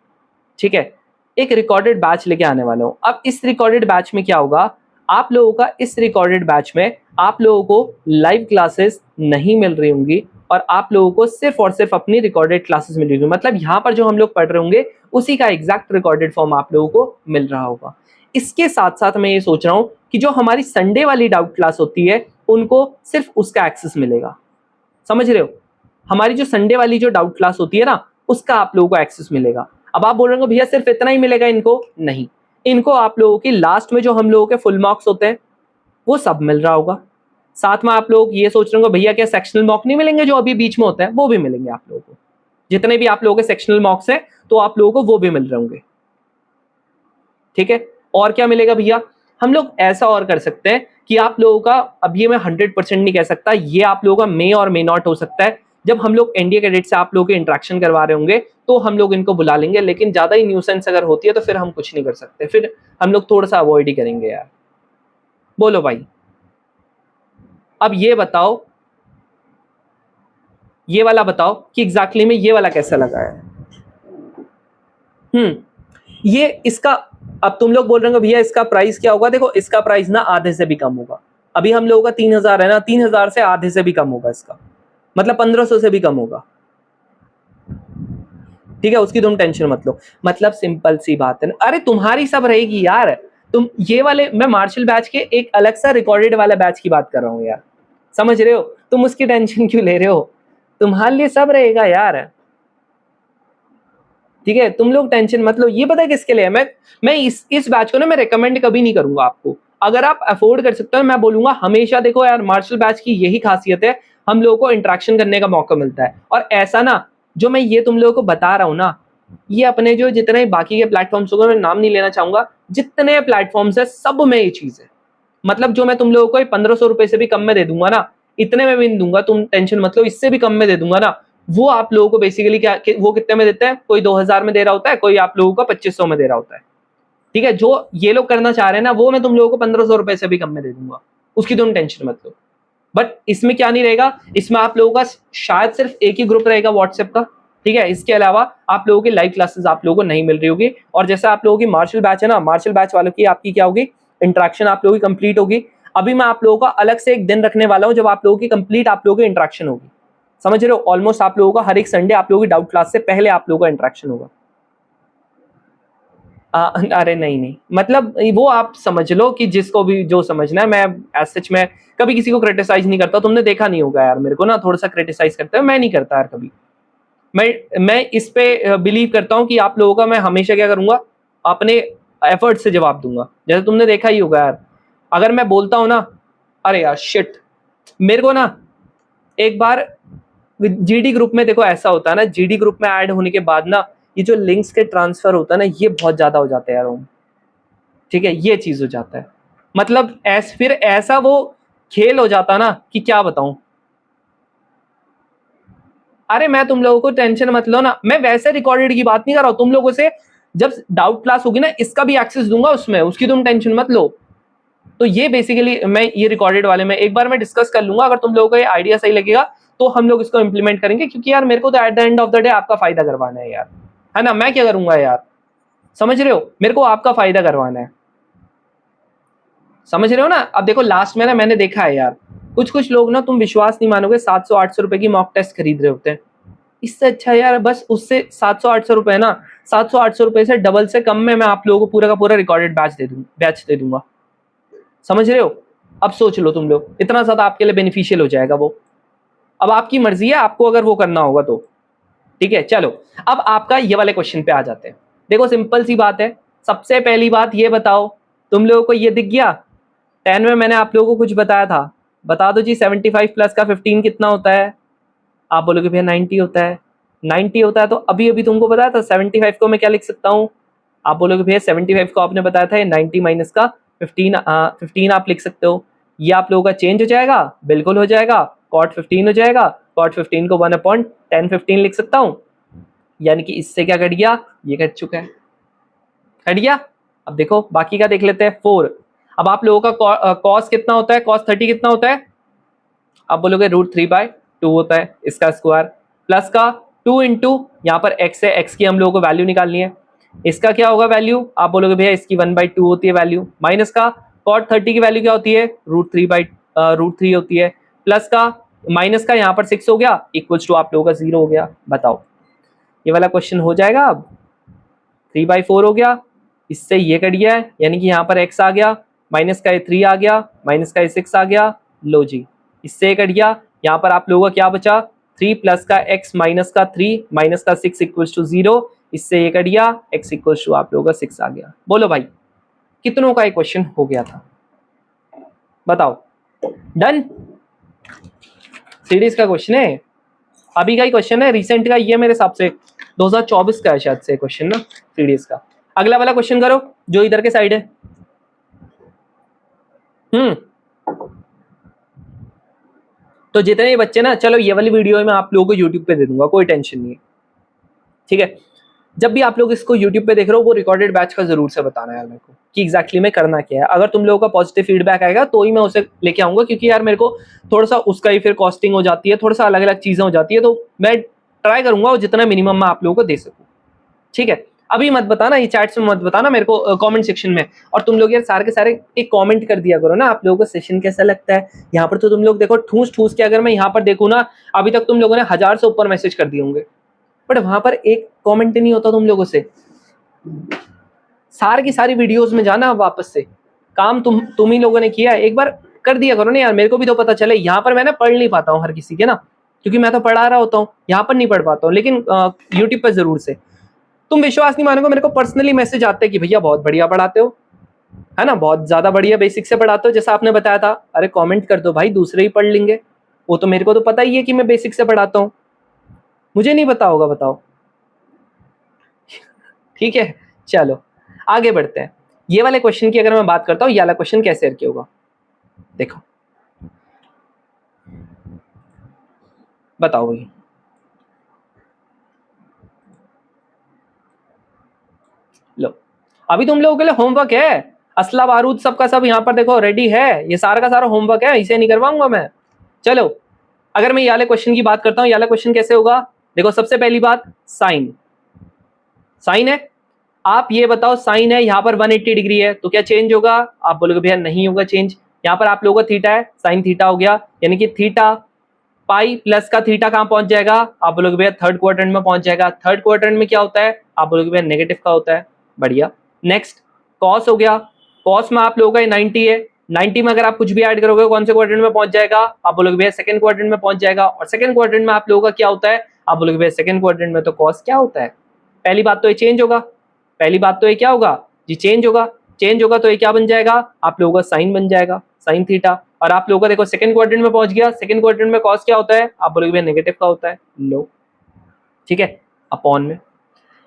S1: ठीक है, एक रिकॉर्डेड बैच लेके आने वाला हूँ। अब इस रिकॉर्डेड बैच में क्या होगा, आप लोगों का इस रिकॉर्डेड बैच में आप लोगों को लाइव क्लासेस नहीं मिल रही होंगी, और आप लोगों को सिर्फ और सिर्फ अपनी रिकॉर्डेड क्लासेस मिल रही होंगी। मतलब यहाँ पर जो हम लोग पढ़ रहे होंगे उसी का एग्जैक्ट रिकॉर्डेड फॉर्म आप लोगों को मिल रहा होगा। इसके साथ साथ मैं ये सोच रहा हूँ कि जो हमारी संडे वाली डाउट क्लास होती है उनको सिर्फ उसका एक्सेस मिलेगा। समझ रहे हो? हमारी जो संडे वाली जो डाउट क्लास होती है ना, उसका आप लोगों को एक्सेस मिलेगा। अब आप बोल रहे हो भैया सिर्फ इतना ही मिलेगा इनको? नहीं, इनको आप लोगों की लास्ट में जो हम लोगों के फुल मार्क्स होते हैं वो सब मिल रहा होगा। साथ में आप लोग ये सोच रहे हो भैया क्या सेक्शनल मॉक नहीं मिलेंगे जो अभी बीच में होते हैं? वो भी मिलेंगे आप लोगों को। जितने भी आप लोगों के सेक्शनल मॉक्स हैं तो आप लोगों को वो भी मिल रहे होंगे। ठीक है, और क्या मिलेगा भैया? हम लोग ऐसा और कर सकते हैं कि आप लोगों का, अब ये मैं 100% नहीं कह सकता, ये आप लोगों का मे और मे नॉट हो सकता है। जब हम लोग एनडीए कैडेट से आप लोगों के इंटरेक्शन करवा रहे होंगे तो हम लोग इनको बुला लेंगे, लेकिन ज्यादा ही न्यूसेंस अगर होती है तो फिर हम कुछ नहीं कर सकते, फिर हम लोग थोड़ा सा अवॉइड ही करेंगे यार। बोलो भाई, अब ये बताओ, ये वाला बताओ कि एग्जैक्टली में ये वाला कैसा लगा है। ये इसका, अब तुम लोग बोल रहे हो भैया इसका प्राइस क्या होगा? देखो इसका प्राइस ना आधे से भी कम होगा। अभी हम लोगों का 3000 है ना, 3000 से आधे से भी कम होगा इसका, मतलब 1500 से भी कम होगा। ठीक है, उसकी तुम टेंशन मत लो। मतलब सिंपल सी बात है ना, अरे तुम्हारी सब रहेगी यार। तुम ये वाले, मैं मार्शल बैच के एक अलग सा रिकॉर्डेड वाला बैच की बात कर रहा हूँ यार, समझ रहे हो? तुम उसकी टेंशन क्यों ले रहे हो? तुम्हारे लिए सब रहेगा यार। ठीक है, तुम लोग टेंशन मत लो। ये पता है किसके लिए है? मैं इस बैच को ना मैं रेकमेंड कभी नहीं करूंगा आपको। अगर आप अफोर्ड कर सकते हो मैं बोलूंगा हमेशा, देखो यार मार्शल बैच की यही खासियत है, हम लोगों को इंटरेक्शन करने का मौका मिलता है। और ऐसा ना, जो मैं ये तुम लोगों को बता रहा हूँ ना, ये अपने जो जितने बाकी के प्लेटफॉर्म्स होंगे, मैं नाम नहीं लेना चाहूंगा, जितने प्लेटफॉर्म्स है सब में ये चीज है। मतलब जो मैं तुम लोगों को 1500 रुपए से भी कम में दे दूंगा ना, इतने में भी नहीं दूंगा, तुम टेंशन मत लो, इससे भी कम में दे दूंगा ना, वो आप लोगों को बेसिकली क्या, वो कितने में देते हैं? कोई 2000 में दे रहा होता है, कोई आप लोगों को 2500 में दे रहा होता है। ठीक है, जो ये लोग करना चाह रहे हैं ना, वो मैं तुम लोगों को 1500 रुपए से भी कम में दे दूंगा, उसकी तुम टेंशन मत लो। बट इसमें क्या नहीं रहेगा, इसमें आप लोगों का शायद सिर्फ एक ही ग्रुप रहेगा व्हाट्सएप का। ठीक है, इसके अलावा आप लोगों की लाइव क्लासेस आप लोगों को नहीं मिल रही होगी। और जैसे आप लोगों की मार्शल बैच है ना, मार्शल बैच वालों की आपकी क्या होगी, इंटरेक्शन आप लोगों की कंप्लीट होगी। अभी मैं आप लोगों का अलग से एक दिन रखने वाला हूं जब आप लोगों की कंप्लीट आप लोगों की इंटरेक्शन होगी। समझ रहे हो? ऑलमोस्ट आप लोगों का हर एक संडे आप लोगों की डाउट क्लास से पहले आप लोगों का इंटरेक्शन होगा। अरे नहीं नहीं, मतलब वो आप समझ लो कि जिसको भी जो समझना है। मैं एज सच में कभी किसी को क्रिटिसाइज नहीं करता, तुमने देखा नहीं होगा यार मेरे को ना थोड़ा सा क्रिटिसाइज करते हैं, मैं नहीं करता यार कभी। मैं इस पे बिलीव करता हूँ कि आप लोगों का मैं हमेशा क्या करूंगा, अपने एफर्ट से जवाब दूंगा। जैसे तुमने देखा ही होगा यार, अगर मैं बोलता हूँ ना, अरे यार शिट, मेरे को ना एक बार जीडी ग्रुप में, देखो ऐसा होता है ना, जीडी ग्रुप में ऐड होने के बाद ना, ये जो लिंक्स के ट्रांसफर होता है ना, ये बहुत ज्यादा हो जाता है यार ओम। ठीक है, ये चीज हो जाता है, मतलब फिर ऐसा वो खेल हो जाता ना कि क्या बताऊं। अरे मैं तुम लोगों को टेंशन मत लो ना, मैं वैसे रिकॉर्डेड की बात नहीं कर रहा हूं, तुम लोगों से जब डाउट क्लास होगी ना, इसका भी एक्सेस दूंगा उसमें, उसकी तुम टेंशन मत लो। तो ये बेसिकली मैं ये रिकॉर्डेड वाले में एक बार मैं डिस्कस कर लूंगा, अगर तुम लोगों को ये आइडिया सही लगेगा तो हम लोग इसको इंप्लीमेंट करेंगे, क्योंकि यार मेरे को तो at the end of the day आपका फायदा करवाना है यार, है ना? मैं क्या करूंगा यार, समझ रहे हो? मेरे को आपका फायदा करवाना है, समझ रहे हो ना? अब देखो लास्ट में ना मैंने देखा है यार, कुछ कुछ लोग ना, तुम विश्वास नहीं मानोगे, 700-800 रुपए की मॉक टेस्ट खरीद रहे होते हैं। इससे अच्छा यार बस उससे 700-800 रुपए ना, 700-800 रुपए से डबल से कम में मैं आप लोगों को पूरा का पूरा रिकॉर्डेड बैच दे दूंगा। समझ रहे हो? अब सोच लो तुम लोग, इतना ज्यादा आपके लिए बेनिफिशियल हो जाएगा वो। अब आपकी मर्जी है आपको अगर वो करना होगा तो। ठीक है, चलो अब आपका ये वाले क्वेश्चन पे आ जाते हैं। देखो सिंपल सी बात है, सबसे पहली बात ये बताओ, तुम लोगों को ये दिख गया 10 में मैंने आप लोगों को कुछ बताया था, बता दो जी 75 प्लस का 15 कितना होता है? आप बोलोगे भैया 90 होता है। 90 होता है तो अभी अभी तुमको बताया था 75 को मैं क्या लिख सकता हूँ? आप बोलोगे भैया 75 को आपने बताया था 90 माइनस का 15 आप लिख सकते हो। ये आप लोगों का चेंज हो जाएगा, बिल्कुल हो जाएगा, कॉट 15 हो जाएगा, कॉट 15 को 1/1015 लिख सकता हूँ। यानी कि इससे क्या कट गया, ये कट चुका है, कट गया। अब देखो बाकी का देख लेते हैं 4। अब आप लोगों का कॉस कितना होता है, कॉस 30 कितना होता है? आप बोलोगे √3/2 होता है, इसका स्क्वायर प्लस का 2 इंटू यहाँ पर x है, x की हम लोगों को वैल्यू निकालनी है, इसका क्या होगा वैल्यू? आप बोलोगे भैया इसकी 1/2 होती है वैल्यू, माइनस का cot 30 की वैल्यू क्या होती है? √3 होती है, प्लस का माइनस का यहाँ पर 6 हो गया, इक्वल्स टू आप लोगों का 0 हो गया। बताओ ये वाला क्वेश्चन हो जाएगा। अब 3/4 हो गया, इससे ये कट गया है, यानी कि यहाँ पर x आ गया, माइनस का 3 आ गया, माइनस का 6 आ गया, लो जी इससे कट गया, यहाँ पर आप लोगों का क्या बचा, 3 प्लस का x माइनस का 3 माइनस का 6 इक्वल्स टू 0, इससे ये कट गया, x इक्वल्स टू आप लोगों का 6 आ गया। बोलो भाई कितनों का एक क्वेश्चन हो गया था, बताओ। डन, सीरीज का क्वेश्चन है, अभी का ही क्वेश्चन है, रिसेंट का ये मेरे हिसाब से 2024 का है शायद से क्वेश्चन ना सीरीज का। अगला वाला क्वेश्चन करो जो इधर के साइड है। तो जितने भी बच्चे ना, चलो ये वाली वीडियो मैं आप लोगों को यूट्यूब पे दे दूंगा, कोई टेंशन नहीं है, ठीक है। जब भी आप लोग इसको यूट्यूब पे देख रहे हो वो रिकॉर्डेड बैच का जरूर से बताना यार मेरे को कि एग्जैक्टली में करना क्या है। अगर तुम लोगों का पॉजिटिव फीडबैक आएगा तो ही मैं उसे लेके आऊंगा, क्योंकि यार मेरे को थोड़ा सा उसका ही फिर कॉस्टिंग हो जाती है, थोड़ा सा अलग अलग चीजें हो जाती है, तो मैं ट्राई करूंगा और जितना मिनिमम मैं आप लोगों को दे सकूँ, ठीक है। अभी मत बताना, ये चैट्स में मत बताना मेरे को, कमेंट सेक्शन में। और तुम लोग यार सारे के सारे एक कमेंट कर दिया करो ना, आप लोगों को सेशन कैसा लगता है। यहाँ पर तो तुम लोग देखो ठूस ठूस के, अगर मैं यहाँ पर देखूँ ना, अभी तक तुम लोगों ने 1000 से ऊपर मैसेज कर दिए होंगे, बट वहां पर एक कमेंट नहीं होता तुम लोगों से। सारी की सारी वीडियोस में जाना वापस से, काम तुम ही लोगों ने किया है, एक बार कर दिया करो ना यार, मेरे को भी तो पता चले। यहाँ पर मैं ना पढ़ नहीं पाता हूँ हर किसी के ना, क्योंकि मैं तो पढ़ा रहा होता हूँ, यहाँ पर नहीं पढ़ पाता हूँ, लेकिन यूट्यूब पर जरूर से। तुम विश्वास नहीं मानोगे, मेरे को पर्सनली मैसेज आते हैं कि भैया बहुत बढ़िया पढ़ाते हो, है ना, बहुत ज्यादा बढ़िया बेसिक से पढ़ाते हो, जैसा आपने बताया था। अरे कमेंट कर दो भाई, दूसरे ही पढ़ लेंगे, वो तो मेरे को तो पता ही है कि मैं बेसिक से पढ़ाता हूँ, मुझे नहीं पता होगा, बताओ। ठीक है, चलो आगे बढ़ते हैं। ये वाले क्वेश्चन की अगर मैं बात करता हूँ, ये वाला क्वेश्चन कैसे करके होगा, देखो बताओ भाई। लो, अभी तुम लोगों के लिए होमवर्क है, असला बारूद सबका सब यहाँ पर देखो रेडी है, ये सारा का सारा होमवर्क है, इसे नहीं करवाऊंगा मैं। चलो अगर मैं ये वाले क्वेश्चन की बात करता हूँ, ये वाला क्वेश्चन कैसे होगा, देखो सबसे पहली बात साइन, साइन है, आप ये बताओ साइन है, यहाँ पर 180 डिग्री है, तो क्या चेंज होगा, आप बोलोगे भैया नहीं होगा चेंज। यहाँ पर आप लोगों का थीटा है, साइन थीटा हो गया, यानी कि थीटा पाई प्लस का थीटा कहाँ पहुंच जाएगा, आप बोलोगे भैया थर्ड क्वाड्रेंट में पहुंच जाएगा। थर्ड क्वाड्रेंट में क्या होता है, आप बोलोगे भैया नेगेटिव का होता है, बढ़िया। नेक्स्ट कॉस हो गया, कॉस में आप लोगों का 90 है, 90 में अगर आप कुछ भी ऐड करोगे कौन से क्वाड्रेंट में पहुंच जाएगा, आप बोलोगे भैया सेकंड क्वाड्रेंट में पहुंच जाएगा। और सेकंड क्वाड्रेंट में आप लोगों का क्या होता है, आप बोलोगे भैया सेकंड क्वाड्रेंट में तो कॉस क्या होता है। पहली बात तो ये चेंज होगा, पहली बात तो ये क्या होगा जी, चेंज होगा, चेंज होगा तो ये क्या बन जाएगा, आप लोगों का साइन बन जाएगा, साइन थीटा। और आप लोगों का देखो सेकंड क्वाड्रेंट में पहुंच गया, सेकंड क्वाड्रेंट में कॉस क्या होता है, आप बोलोगे भैया नेगेटिव का होता है, लो ठीक है, अपॉन में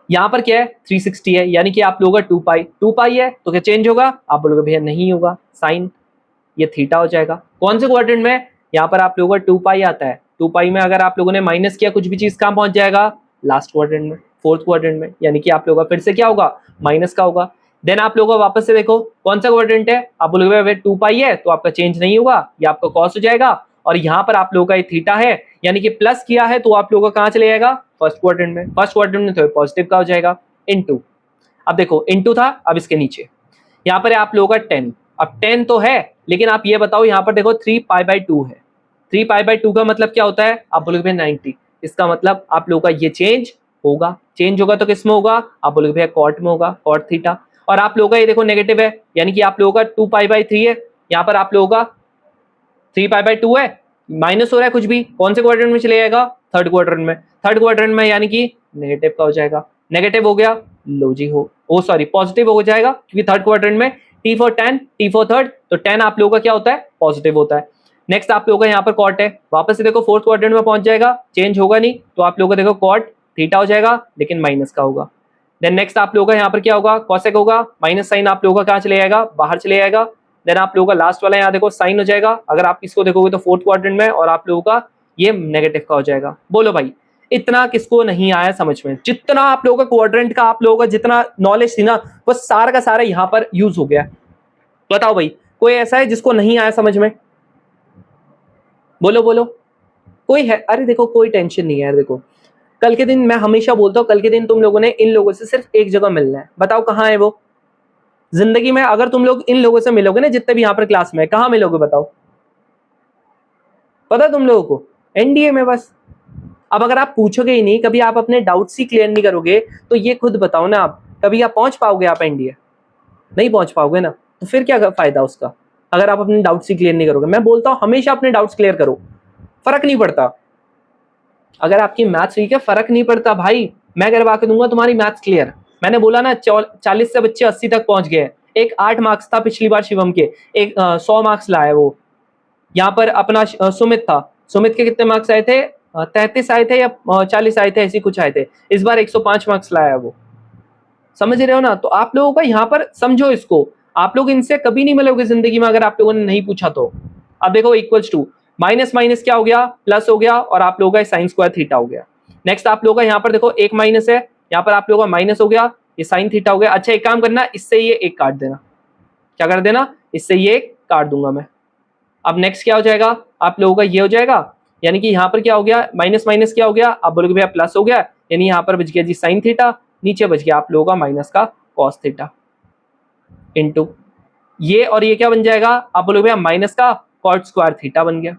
S1: यहाँ पर क्या है 360 है, यानी कि आप लोगों का 2 पाई है, तो क्या चेंज होगा, आप बोलोगे भैया नहीं होगा, साइन ये थीटा हो जाएगा। कौन से क्वाड्रेंट में, यहाँ पर आप लोगों का 2 पाई आता है, 2 पाई में अगर आप लोगों ने माइनस किया कुछ भी चीज कहाँ पहुंच जाएगा, लास्ट क्वाड्रेंट में, फोर्थ क्वाड्रेंट में, यानी कि आप लोगों का फिर से क्या होगा, माइनस का होगा। देन आप लोगों का वापस से देखो कौन सा क्वाड्रेंट है, आप बोलोगे भाई 2 पाई है, तो आपका चेंज नहीं होगा, ये आपका कॉस हो जाएगा। और यहाँ पर आप लोगों का ये थीटा है, यानी कि प्लस किया है, तो आप लोगों का कहाँ चले जाएगा, फर्स्ट क्वाड्रेंट में, फर्स्ट क्वाड्रेंट में तो पॉजिटिव का हो जाएगा, इनटू। अब देखो इनटू था, अब इसके नीचे यहाँ पर आप लोगों का 10, अब 10 तो है, लेकिन आप ये बताओ यहाँ पर देखो 3 पाई बाई 2 है, 3 पाई बाई 2 का मतलब क्या होता है, आप बोलोगे भैया 90, इसका मतलब आप लोगों का ये चेंज होगा, चेंज होगा तो किस में होगा, आप बोलोगे भैया कॉट में होगा, कॉट थीटा। और आप लोगों का ये देखो नेगेटिव है, यानी कि आप लोगों का 2 पाई बाई 3 है, यहाँ पर आप लोगों का 3 पाई बाई 2 है, माइनस हो रहा है कुछ भी, कौन से क्वाड्रेंट में चले जाएगा, थर्ड क्वाड्रेंट में, थर्ड क्वाड्रेंट में यानी कि नेगेटिव का हो जाएगा, नेगेटिव हो गया, लो जी सॉरी पॉजिटिव हो जाएगा, क्योंकि थर्ड क्वाड्रेंट में T for 10, T for third, तो 10 आप लोगों का क्या होता है, पॉजिटिव होता है। नेक्स्ट आप लोगों का यहाँ पर कॉट है, वापस से देखो फोर्थ क्वाड्रेंट में पहुंच जाएगा, चेंज होगा नहीं, तो आप लोगों का देखो कॉट थीटा हो जाएगा, लेकिन माइनस का होगा। देन नेक्स्ट आप लोगों का यहाँ पर क्या होगा, कॉसेक होगा, माइनस साइन आप लोगों का कहाँ चले जाएगा, बाहर चले जाएगा। देन आप लोगों का लास्ट वाला यहाँ देखो साइन हो जाएगा, अगर आप इसको देखोगे तो फोर्थ क्वाड्रेंट में, और आप लोगों का ये नेगेटिव का हो जाएगा। बोलो भाई इतना किसको नहीं आया समझ में, जितना आप लोगों का क्वाड्रेंट का आप लोगों का जितना नॉलेज थी ना, वो सारा का सारा यहाँ पर यूज हो गया। बताओ भाई कोई ऐसा है जिसको नहीं आया समझ में, बोलो बोलो कोई है, अरे देखो कोई टेंशन नहीं है यार, देखो कल के दिन मैं हमेशा बोलता हूँ, कल के दिन तुम लोगों ने इन लोगों से सिर्फ एक जगह मिलना है, बताओ कहाँ है वो जिंदगी में, अगर तुम लोग इन लोगों से मिलोगे ना जितने भी यहाँ पर क्लास में, कहाँ मिलोगे बताओ, पता तुम लोगों को, एनडीए में बस। अब अगर आप पूछोगे ही नहीं, कभी आप अपने डाउट्स ही क्लियर नहीं करोगे, तो ये खुद बताओ ना, आप कभी आप पहुंच पाओगे, आप एनडीए नहीं पहुंच पाओगे ना, तो फिर क्या फायदा उसका, अगर आप अपने डाउट्स ही क्लियर नहीं करोगे। मैं बोलता हूँ हमेशा अपने डाउट्स क्लियर करो, फर्क नहीं पड़ता। अगर आपकी मैथ्स वीक है फर्क नहीं पड़ता भाई, मैं करवा के दूंगा तुम्हारी मैथ्स क्लियर। मैंने बोला ना 40 से बच्चे 80 तक पहुंच गए। एक 8 मार्क्स था पिछली बार शिवम के, एक 100 मार्क्स लाया वो। यहाँ पर अपना सुमित था, सुमित के कितने मार्क्स आए थे? 33 आए थे या 40 आए थे, ऐसी कुछ आए थे। इस बार 105 मार्क्स लाया वो। समझ रहे हो ना? तो आप लोगों का यहाँ पर समझो इसको, आप लोग इनसे कभी नहीं मिलोगे जिंदगी में अगर आप लोगों ने नहीं पूछा तो। अब देखो इक्वल्स टू, माइनस माइनस क्या हो गया? प्लस हो गया, और आप लोगों का साइन स्क्वायर थीटा हो गया। नेक्स्ट आप लोगों का यहाँ पर देखो एक माइनस है, यहाँ पर आप लोगों का माइनस हो गया, ये साइन थीटा हो गया। अच्छा एक काम करना, इससे ये एक काट देना। क्या कर देना? इससे ये एक काट दूंगा मैं। अब नेक्स्ट क्या हो जाएगा? आप लोगों का ये हो जाएगा, यानी कि यहाँ पर क्या हो गया? माइनस माइनस क्या हो गया? आप बोलोगे भैया प्लस हो गया, यानी यहाँ पर बच गया जी साइन थीटा, नीचे बच गया आप लोगों का माइनस का कॉस थीटा इनटू ये, और ये क्या बन जाएगा? आप बोलोगे भैया माइनस का कॉट स्क्वायर थीटा बन गया।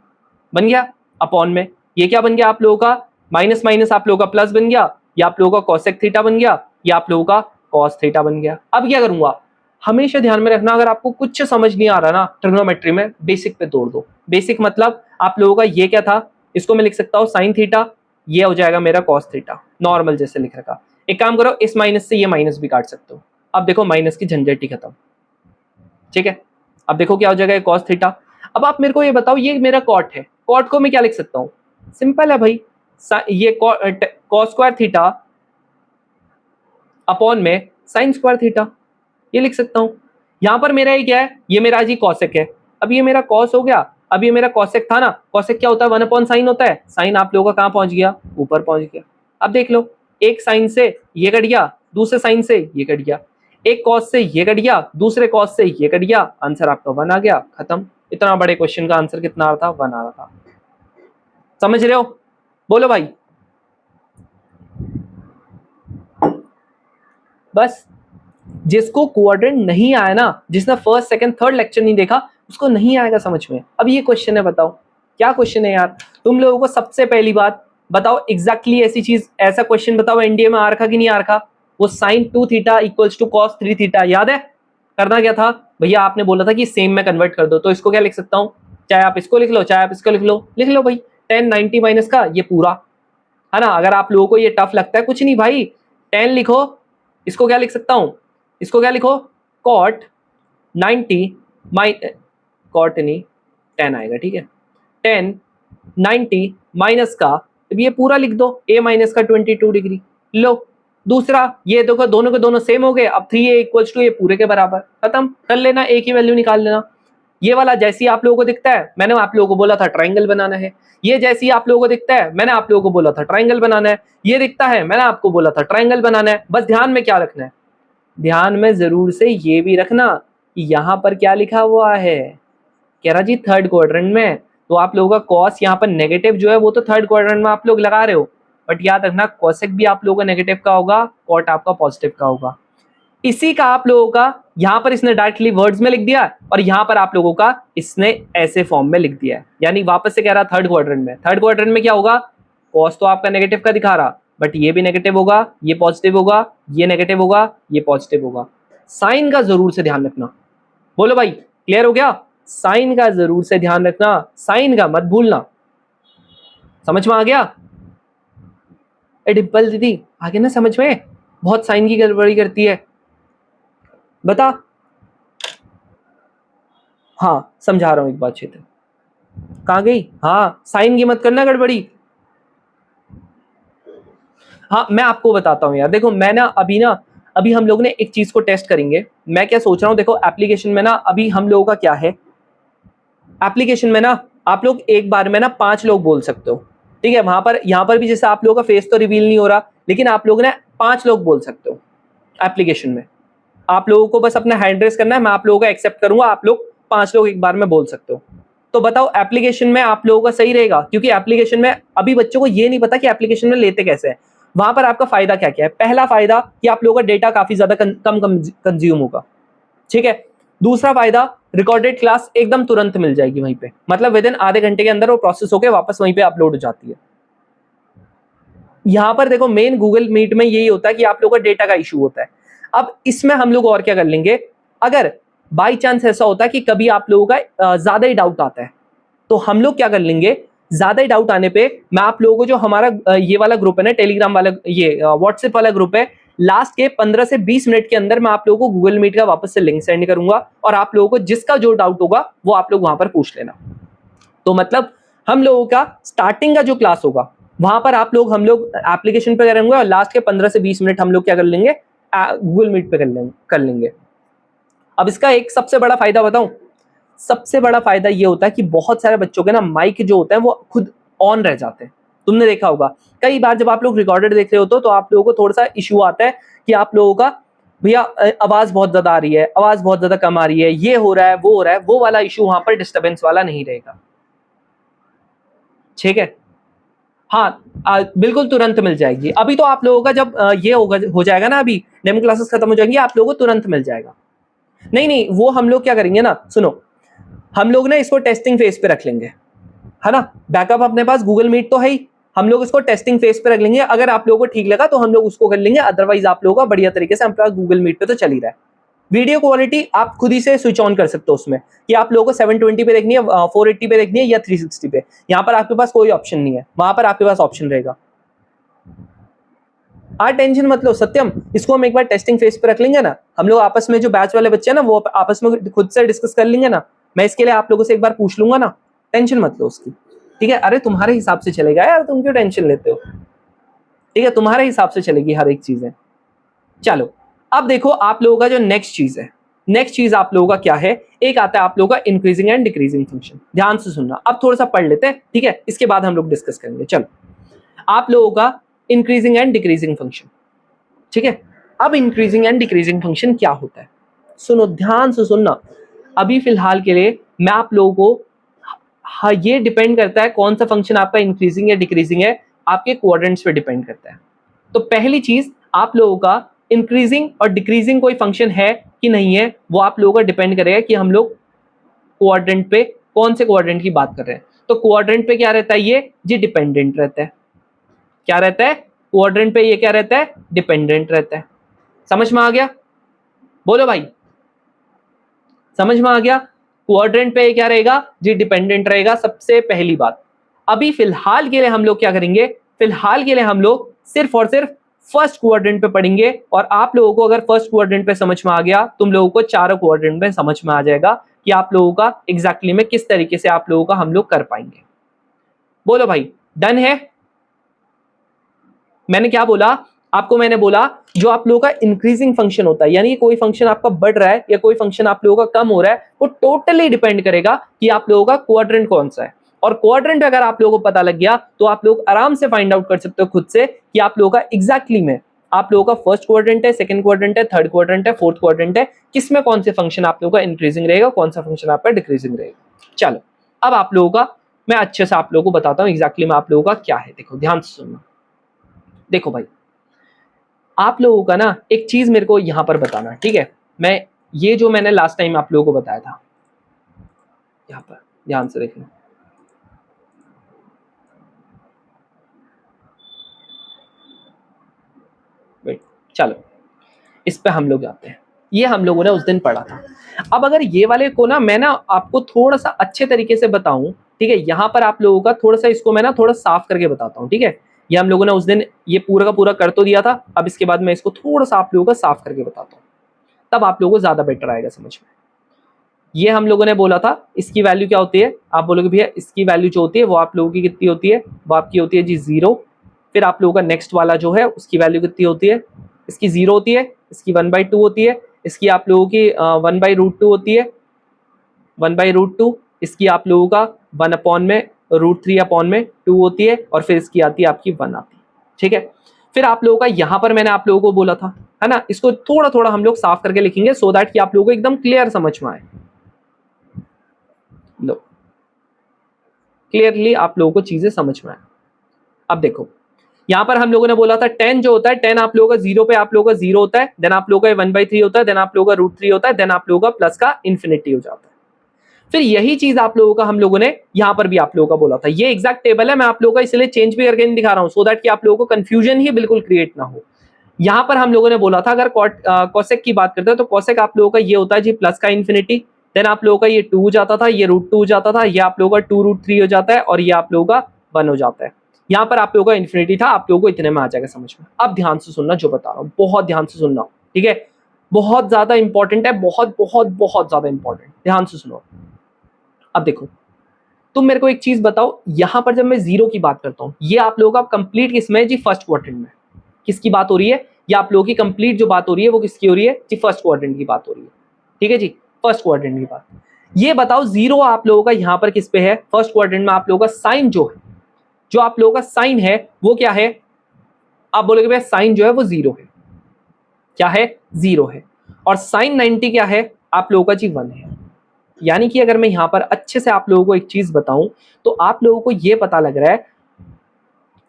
S1: बन गया अपॉन में ये क्या बन गया आप लोगों का? माइनस माइनस आप लोगों का प्लस बन गया, या आप लोगों का कॉसेक थीटा बन गया, या आप लोगों का कॉस थीटा बन गया। अब क्या करूंगा? हमेशा ध्यान में रखना, अगर आपको कुछ समझ नहीं आ रहा ना ट्रिग्नोमेट्री में, बेसिक पे तोड़ दो। बेसिक मतलब आप लोगों का ये क्या था? इसको मैं लिख सकता हूँ साइन थीटा, ये हो जाएगा मेरा कॉस थीटा, नॉर्मल जैसे लिख रखा। एक काम करो, इस माइनस से ये माइनस भी काट सकते हो। अब देखो माइनस की झंझट ही खत्म। ठीक है, अब देखो क्या हो जाएगा कॉस थीटा। अब आप मेरे को ये बताओ, ये मेरा कॉट है, कॉट को मैं क्या लिख सकता हूँ? सिंपल है भाई, ये कॉस स्क्वायर थीटा अपॉन में साइन स्क्वायर थीटा, ये लिख सकता हूँ। यहां पर मेरा ये क्या है? ये मेरा जी कॉसेक है। अब ये मेरा कॉस हो गया, अब ये मेरा कॉसेक था ना, कॉसेक क्या होता है? 1 अपॉन साइन होता है। साइन आप लोगों का कहां पहुंच गया? ऊपर पहुंच गया। अब देख लो, एक साइन से ये कट गया, दूसरे साइन से ये कट गया, एक कॉस से ये कट गया, दूसरे कॉस से ये कट गया, आंसर आपका 1 आ गया, खत्म। इतना बड़े क्वेश्चन का आंसर कितना आ रहा था? 1 आ रहा था। समझ रहे हो? बोलो भाई। बस जिसको क्वाड्रेंट नहीं आया ना, जिसने फर्स्ट सेकंड थर्ड लेक्चर नहीं देखा, उसको नहीं आएगा समझ में। अब ये क्वेश्चन है, बताओ क्या क्वेश्चन है यार? तुम लोगों को सबसे पहली बात बताओ, एग्जैक्टली ऐसी चीज, ऐसा क्वेश्चन बताओ एनडीए में आ रखा कि नहीं आ रखा? वो sine 2 theta equals to cos 3 theta, याद है? करना क्या था भैया? आपने बोला था कि सेम में कन्वर्ट कर दो, तो इसको क्या लिख सकता हूँ? चाहे आप इसको लिख लो, चाहे आप इसको लिख लो भाई। 1090 माइनस का ये पूरा, है ना? अगर आप लोगों को ये टफ लगता है, कुछ नहीं भाई, 10 लिखो। इसको क्या लिख सकता हूँ? इसको क्या लिखो? कॉट 90 कॉट नहीं 10 आएगा, ठीक है? 10 90 माइनस का, ये पूरा लिख दो, a माइनस का 22 डिग्री लो। दूसरा ये देखो, दोनों के दोनों सेम हो गए, अब 3a इक्वल्स टू ये पूरे के बराबर, खत्म कर लेना, एक ही वैल्यू निकाल लेना। ये वाला जैसी आप लोगों को दिखता है, मैंने आप लोगों को बोला था ट्राइंगल बनाना है। ये जैसी आप लोगों को दिखता है, मैंने आप लोगों को बोला था ट्राइंगल बनाना है। ये दिखता है, मैंने आपको बोला था ट्राइंगल बनाना है। बस ध्यान में क्या रखना है? ध्यान में जरूर से ये भी रखना कि यहाँ पर क्या लिखा हुआ है, कह रहा जी थर्ड क्वाड्रेंट में, तो आप लोगों का कॉस यहाँ पर नेगेटिव जो है वो तो थर्ड क्वाड्रेंट में आप लोग लगा रहे हो, बट याद रखना कॉसेक भी आप लोगों का नेगेटिव का होगा, कॉट आपका पॉजिटिव का होगा। इसी का आप लोगों का यहाँ पर इसने डायरेक्टली वर्ड्स में लिख दिया, और यहाँ पर आप लोगों का इसने ऐसे फॉर्म में लिख दिया है। यानी वापस से कह रहा थर्ड क्वाड्रेंट में, थर्ड क्वाड्रेंट में क्या होगा? कॉस तो आपका नेगेटिव का दिखा रहा, बट ये भी नेगेटिव होगा, ये पॉजिटिव होगा, ये नेगेटिव होगा, ये पॉजिटिव होगा। साइन का जरूर से ध्यान रखना। बोलो भाई, क्लियर हो गया? साइन का जरूर से ध्यान रखना, साइन का मत भूलना। समझ में आ गया? ए डिम्पल दीदी आगे ना समझ में, बहुत साइन की गड़बड़ी करती है, बता। हाँ समझा रहा हूं एक बात क्षेत्र, कहाँ गई? हाँ साइन की मत करना गड़बड़ी। हाँ मैं आपको बताता हूँ यार, देखो मैं ना अभी हम लोग ने एक चीज को टेस्ट करेंगे। मैं क्या सोच रहा हूँ, देखो एप्लीकेशन में ना अभी हम लोगों का क्या है, एप्लीकेशन में ना आप लोग एक बार में ना 5 लोग बोल सकते हो, ठीक है? वहां पर यहाँ पर भी जैसे आप लोगों का फेस तो रिवील नहीं हो रहा, लेकिन आप लोग ना 5 लोग बोल सकते हो एप्लीकेशन में। आप लोगों को बस अपना हैंड रेस करना है, मैं आप लोगों का एक्सेप्ट करूंगा, आप लोग 5 लोग एक बार में बोल सकते हो। तो बताओ एप्लीकेशन में आप लोगों का सही रहेगा? क्योंकि एप्लीकेशन में अभी बच्चों को ये नहीं पता कि एप्लीकेशन में लेते कैसे हैं। वहां पर आपका फायदा क्या क्या है? पहला फायदा कि आप लोगों का डेटा काफी ज्यादा कम कंज्यूम होगा, ठीक है? दूसरा फायदा, रिकॉर्डेड क्लास एकदम तुरंत मिल जाएगी वहीं पे, मतलब विद इन आधे घंटे के अंदर वो प्रोसेस होकर वापस वहीं पे अपलोड हो जाती है। यहां पर देखो मेन गूगल मीट में यही होता है कि आप लोगों का डेटा का इशू होता है। अब इसमें हम लोग और क्या कर लेंगे, अगर बाई चांस ऐसा होता है कि कभी आप लोगों का ज्यादा ही डाउट आता है, तो हम लोग क्या कर लेंगे, ज्यादा डाउट आने पे मैं आप लोगों को जो हमारा ये वाला ग्रुप है ना, टेलीग्राम वाला, ये व्हाट्सएप वाला ग्रुप है, लास्ट के 15 से 20 मिनट के अंदर मैं आप लोगों को गूगल मीट का वापस से लिंक सेंड करूंगा और आप लोगों को जिसका जो डाउट होगा वो आप लोग वहां पर पूछ लेना। तो मतलब हम लोगों का स्टार्टिंग का जो क्लास होगा वहां पर हम लोग एप्लीकेशन पे करेंगे और लास्ट के 15 से 20 मिनट हम लोग क्या कर लेंगे, गूगल मीट पे कर लेंगे। अब इसका एक सबसे बड़ा फायदा बताऊं, सबसे बड़ा फायदा ये होता है कि बहुत सारे बच्चों के ना माइक जो होता है वो खुद ऑन रह जाते हैं। तुमने देखा होगा कई बार जब आप लोग रिकॉर्डेड देख रहे हो तो आप लोगों को थोड़ा सा इश्यू आता है कि आप लोगों का भैया आवाज बहुत ज्यादा आ रही है, आवाज बहुत ज्यादा कम आ रही है, ये हो रहा है वो हो रहा है, वो वाला इश्यू वहां पर डिस्टर्बेंस वाला नहीं रहेगा। ठीक है, हाँ बिल्कुल तुरंत मिल जाएगी। अभी तो आप लोगों का जब ये हो जाएगा ना, अभी डेमो क्लासेस खत्म हो जाएंगी, आप लोगों को तुरंत मिल जाएगा। नहीं वो हम लोग क्या करेंगे ना, सुनो, हम लोग ना इसको टेस्टिंग फेज पे रख लेंगे, है ना। बैकअप अपने पास गूगल मीट तो है ही, हम लोग इसको टेस्टिंग फेज पे रख लेंगे। अगर आप लोगों को ठीक लगा तो हम लोग उसको कर लेंगे, अदरवाइज आप लोगों का बढ़िया तरीके से हमारे पास गूगल मीट पे तो चल ही रहा है। वीडियो क्वालिटी आप खुद ही से स्विच ऑन कर सकते हो उसमें कि आप लोगों को 720 पे देखनी है, 480 पे देखनी है या 360 पे। यहाँ पर आपके पास कोई ऑप्शन नहीं है, वहां पर आपके पास ऑप्शन रहेगा। टेंशन मत लो सत्यम, इसको हम एक बार टेस्टिंग फेज पे रख लेंगे ना, हम लोग आपस में जो बैच वाले बच्चे हैं ना वो आपस में खुद से डिस्कस कर लेंगे ना। मैं इसके लिए आप लोगों से एक बार पूछ लूंगा ना, टेंशन मत लो उसकी। ठीक है, अरे तुम्हारे हिसाब से चलेगा यार, तुम क्यों टेंशन लेते हो। ठीक है, तुम्हारे हिसाब से चलेगी हर एक चीजें। चलो अब देखो आप लोगों का जो नेक्स्ट चीज है, नेक्स्ट चीज आप लोगों का क्या है, एक आता है आप लोगों का इंक्रीजिंग एंड डिक्रीजिंग फंक्शन। ध्यान से सुनना, अब थोड़ा सा पढ़ लेते हैं, ठीक है, इसके बाद हम लोग डिस्कस करेंगे। चलो आप लोगों का इंक्रीजिंग एंड डिक्रीजिंग फंक्शन, ठीक है। अब इंक्रीजिंग एंड डिक्रीजिंग फंक्शन क्या होता है, सुनो ध्यान से सुनना। अभी फिलहाल के लिए मैं आप लोगों को, हाँ ये डिपेंड करता है कौन सा फंक्शन आपका इंक्रीजिंग या डिक्रीजिंग है, आपके क्वाड्रेंट्स पे डिपेंड करता है। तो पहली चीज आप लोगों का इंक्रीजिंग और डिक्रीजिंग कोई फंक्शन है कि नहीं है, वो आप लोगों का डिपेंड करेगा कि हम लोग क्वाड्रेंट पे कौन से क्वाड्रेंट की बात कर रहे हैं। तो क्वाड्रेंट पे क्या रहता है, ये डिपेंडेंट रहता है। क्या रहता है, क्वाड्रेंट पे ये क्या रहता है, डिपेंडेंट रहता है। समझ में आ गया, बोलो भाई, समझ में आ गया। क्वाड्रेंट पे क्या रहेगा जी, डिपेंडेंट रहेगा, सबसे पहली बात। अभी फिलहाल के लिए हम लोग क्या करेंगे, फिलहाल के लिए हम लोग सिर्फ और सिर्फ फर्स्ट क्वाड्रेंट पे पढ़ेंगे। और आप लोगों को अगर फर्स्ट क्वाड्रेंट पे समझ में आ गया, तुम लोगों को चारों क्वाड्रेंट में समझ में आ जाएगा कि आप लोगों का एग्जैक्टली में किस तरीके से आप लोगों का हम लोग कर पाएंगे। बोलो भाई, डन है। मैंने क्या बोला आपको, मैंने बोला जो आप लोगों का इंक्रीजिंग फंक्शन होता है, यानी कोई फंक्शन आपका बढ़ रहा है या कोई फंक्शन आप लोगों का कम हो रहा है, वो टोटली डिपेंड करेगा कि आप लोगों का क्वाड्रेंट कौन सा है। और क्वाड्रेंट अगर आप लोगों को पता लग गया तो आप लोग आराम से फाइंड आउट कर सकते हो खुद से कि आप लोगों का एग्जैक्टली में आप लोगों का फर्स्ट क्वाड्रेंट है, सेकंड क्वाड्रेंट है, थर्ड क्वाड्रेंट है, फोर्थ क्वाड्रेंट है, किसमें कौन से फंक्शन आप लोगों का इंक्रीजिंग रहेगा, कौन सा फंक्शन आपका डिक्रीजिंग रहेगा। चलो अब आप लोगों का मैं अच्छे से आप लोगों को बताता हूं एग्जैक्टली में आप लोगों का क्या है। देखो ध्यान से सुनना, देखो भाई आप लोगों का ना एक चीज मेरे को यहां पर बताना, ठीक है। मैं ये जो मैंने लास्ट टाइम आप लोगों को बताया था, यहां पर ध्यान से देखना। वेट, चलो इस पे हम लोग आते हैं। ये हम लोगों ने उस दिन पढ़ा था। अब अगर ये वाले को ना मैं ना आपको थोड़ा सा अच्छे तरीके से बताऊं, ठीक है, यहाँ पर आप लोगों का थोड़ा सा इसको मैं ना थोड़ा साफ करके बताता हूँ, ठीक है। ये हम लोगों ने उस दिन ये पूरा का पूरा कर तो दिया था, अब इसके बाद मैं इसको थोड़ा सा आप लोगों का साफ करके बताता हूँ, तब आप लोगों को ज्यादा बेटर आएगा समझ में। ये हम लोगों ने बोला था इसकी वैल्यू क्या होती है, आप बोलोगे भैया इसकी वैल्यू जो होती है वो आप लोगों की कितनी होती है, वो आपकी होती है जी 0। फिर आप लोगों का नेक्स्ट वाला जो है उसकी वैल्यू कितनी होती है, इसकी 0 होती है, इसकी 1/2 होती है, इसकी आप लोगों की 1/√2 होती है, 1/√2, इसकी आप लोगों का 1/√3/2 होती है, और फिर इसकी आती है आपकी 1 आती है, ठीक है। फिर आप लोगों का यहाँ पर मैंने आप लोगों को बोला था, है ना, इसको थोड़ा थोड़ा हम लोग साफ करके लिखेंगे सो दैट कि आप लोगों को एकदम क्लियर समझ में आए। लो क्लियरली आप लोगों को चीजें समझ में आए। अब देखो यहाँ पर हम लोगों ने बोला था 10 जो होता है, 10 आप लोगों का 0 पे आप लोगों का 0 होता है, देन आप लोगों का 1/3 होता है, देन आप लोगों का √3 होता है, देन आप लोगों का प्लस का इन्फिनिटी हो जाता है। फिर यही चीज आप लोगों का हम लोगों ने यहाँ पर भी आप लोगों का बोला था। ये एग्जैक्ट टेबल है, मैं आप लोगों का इसलिए चेंज भी करके नहीं दिखा रहा हूँ सो दैट कि आप लोगों को कंफ्यूजन ही बिल्कुल क्रिएट ना हो। यहाँ पर हम लोगों ने बोला था अगर कॉसेक की बात करते हैं तो कॉसेक आप लोगों का ये होता है जी प्लस का इन्फिनिटी, देन आप लोगों का ये 2 हो जाता था, ये √2 हो जाता था, ये आप लोगों का 2√3 हो जाता है और ये आप लोगों का 1 हो जाता है। यहाँ पर आप लोगों का इन्फिनिटी था, आप लोगों को इतने में आ जाएगा समझ में। अब ध्यान से सुनना जो बता रहा हूँ, बहुत ध्यान से सुनना, ठीक है, बहुत ज्यादा इंपॉर्टेंट है, बहुत बहुत बहुत ज्यादा इंपॉर्टेंट, ध्यान से सुनो। अब देखो, तुम मेरे को एक चीज बताओ, यहां पर जब मैं जीरो की बात करता हूं, ये आप लोगों का कंप्लीट किसमें जी, फर्स्ट क्वाड्रेंट में। किसकी बात हो रही है, ये आप लोगों की कंप्लीट जो बात हो रही है वो किसकी हो रही है जी, फर्स्ट क्वाड्रेंट की बात हो रही है, ठीक है जी, फर्स्ट क्वाड्रेंट की बात। ये बताओ जीरो आप लोगों का यहाँ पर किस पे है, फर्स्ट क्वाड्रेंट में आप लोगों का साइन जो है, जो आप लोगों का साइन है वो क्या है, आप बोलोगे भैया साइन जो है वो जीरो है, क्या है, जीरो है, और साइन 90 क्या है आप लोगों का जी 1 है। यानी कि अगर मैं यहां पर अच्छे से आप लोगों को एक चीज बताऊं तो आप लोगों को यह पता लग रहा है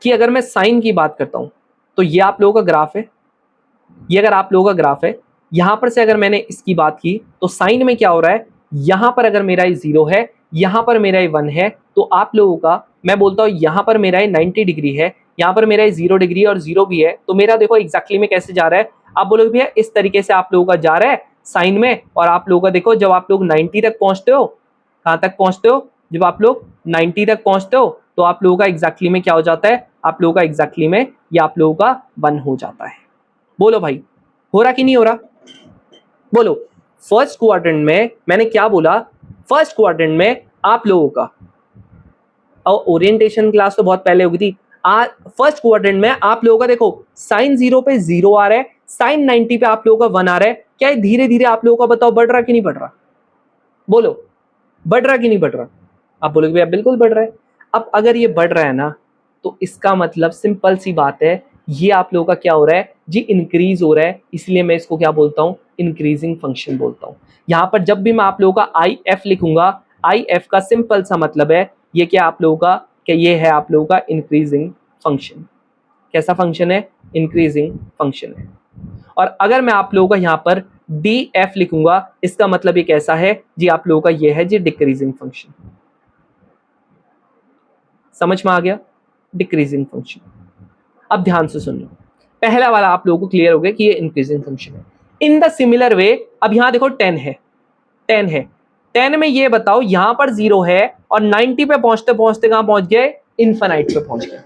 S1: कि अगर मैं साइन की बात करता हूं तो ये आप लोगों का ग्राफ है, ये अगर आप लोगों का ग्राफ है, यहां पर से अगर मैंने इसकी बात की तो साइन में क्या हो रहा है, यहां पर अगर मेरा ये 0 है, यहां पर मेरा ये 1 है, तो आप लोगों का मैं बोलता हूं यहां पर मेरा ये 90 डिग्री है, यहां पर मेरा ये 0 डिग्री और 0 भी है, तो मेरा देखो एग्जैक्टली में कैसे जा रहा है, आप बोलोगे भैया इस तरीके से आप लोगों का जा रहा है साइन में, और आप लोगों का देखो जब आप लोग 90 तक पहुंचते हो, कहां तक पहुंचते हो, जब आप लोग 90 तक पहुंचते हो तो आप लोगों का एग्जैक्टली में क्या हो जाता है, आप लोगों का एग्जैक्टली में ये आप लोगों का 1 हो जाता है। बोलो भाई हो रहा कि नहीं हो रहा, बोलो। फर्स्ट क्वाड्रेंट में मैंने क्या बोला, फर्स्ट क्वाड्रेंट में आप लोगों का, और ओरिएंटेशन क्लास तो बहुत पहले होगी थी, फर्स्ट क्वाड्रेंट में आप लोगों का देखो साइन 0 पे 0 आ रहा है, साइन 90 पे आप लोगों का 1 आ रहा है, क्या ये धीरे धीरे आप लोगों का बताओ बढ़ रहा कि नहीं बढ़ रहा, बोलो बढ़ रहा कि नहीं बढ़ रहा, आप बोलोगे भैया बिल्कुल बढ़ रहा है। अब अगर ये बढ़ रहा है ना तो इसका मतलब सिंपल सी बात है, ये आप लोगों का क्या हो रहा है जी, इंक्रीज हो रहा है, इसलिए मैं इसको क्या बोलता हूं, इंक्रीजिंग फंक्शन बोलता हूं। यहां पर जब भी मैं आप लोगों का आई एफ लिखूंगा, आई एफ का सिंपल सा मतलब है ये क्या आप लोगों का, क्या ये है आप लोगों का इंक्रीजिंग फंक्शन। कैसा फंक्शन है, इंक्रीजिंग फंक्शन है। और अगर मैं आप लोगों का यहाँ पर डी एफ लिखूंगा, इसका मतलब ये कैसा है जी, आप लोगों का ये है जी डिक्रीजिंग फंक्शन। समझ में आ गया, डिक्रीजिंग फंक्शन। अब ध्यान से सुन लो, पहला वाला आप लोगों को क्लियर हो गया कि ये इंक्रीजिंग फंक्शन है। इन द सिमिलर वे, अब यहां देखो 10 है, 10 है, 10 में ये बताओ यहां पर 0 है और 90 पे पहुंचते पहुंचते कहां पहुंच गए, इनफाइनाइट पे पहुंच गया,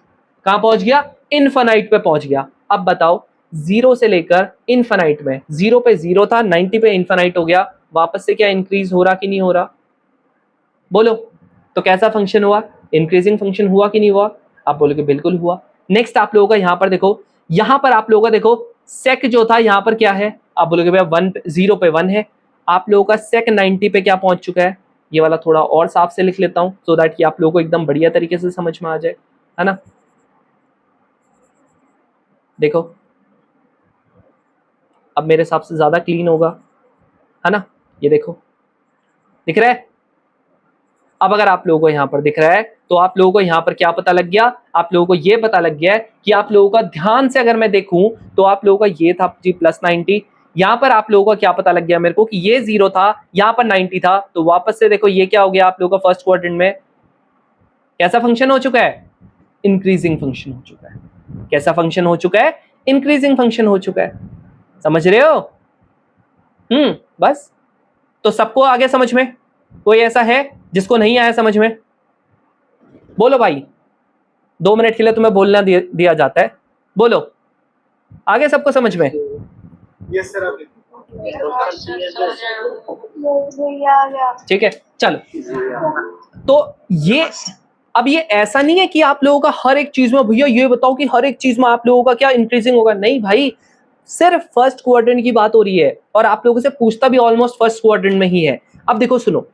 S1: कहां पहुंच गया, इनफाइनाइट पे पहुंच गया। अब बताओ 0 से लेकर इनफाइनाइट में, 0 पे 0 था, 90 पे इनफाइनाइट हो गया, वापस से क्या इंक्रीज हो रहा कि नहीं हो रहा, बोलो। तो कैसा फंक्शन हुआ, इंक्रीजिंग फंक्शन हुआ कि नहीं हुआ, आप बोलोगे बिल्कुल हुआ। नेक्स्ट आप लोगों का यहां पर देखो, यहां पर आप लोगों का देखो सेक जो था यहां पर क्या है, आप बोलोगे भैया 0 पे 1 है, आप लोगों का सेक 90 पे क्या पहुंच चुका है, ये वाला थोड़ा और साफ से लिख लेता हूं सो दैट कि आप लोगों को एकदम बढ़िया तरीके से समझ में आ जाए, है ना। देखो अब मेरे हिसाब से ज्यादा क्लीन होगा, है ना, ये देखो दिख रहा है। अब अगर आप लोगों को यहाँ पर दिख रहा है तो आप लोगों को यहाँ पर क्या पता लग गया, आप लोगों को ये पता लग गया है कि आप लोगों का ध्यान से अगर मैं देखूं तो आप लोगों का ये था जी +90, यहाँ पर आप लोगों का क्या पता लग गया मेरे को कि ये 0 था, यहाँ पर 90 था, तो वापस से देखो ये क्या हो गया आप लोगों का फर्स्ट क्वाड्रेंट में कैसा फंक्शन हो चुका है, इंक्रीजिंग फंक्शन हो चुका है। कैसा फंक्शन हो चुका है, इंक्रीजिंग फंक्शन हो चुका है। समझ रहे हो, बस। तो सबको आ गया समझ में, कोई ऐसा है जिसको नहीं आया समझ में, बोलो भाई। 2 मिनट के लिए तुम्हें बोलना दिया जाता है, बोलो आगे सबको समझ में।
S2: यस सर,
S1: ठीक है चलो। तो ये अब ये ऐसा नहीं है कि आप लोगों का हर एक चीज में, भैया ये बताओ कि हर एक चीज में आप लोगों का क्या इंक्रीजिंग होगा, नहीं भाई, सिर्फ फर्स्ट क्वाड्रेंट की बात हो रही है और आप लोगों से पूछता भी ऑलमोस्ट फर्स्ट क्वाड्रेंट में ही है। अब देखो सुनो,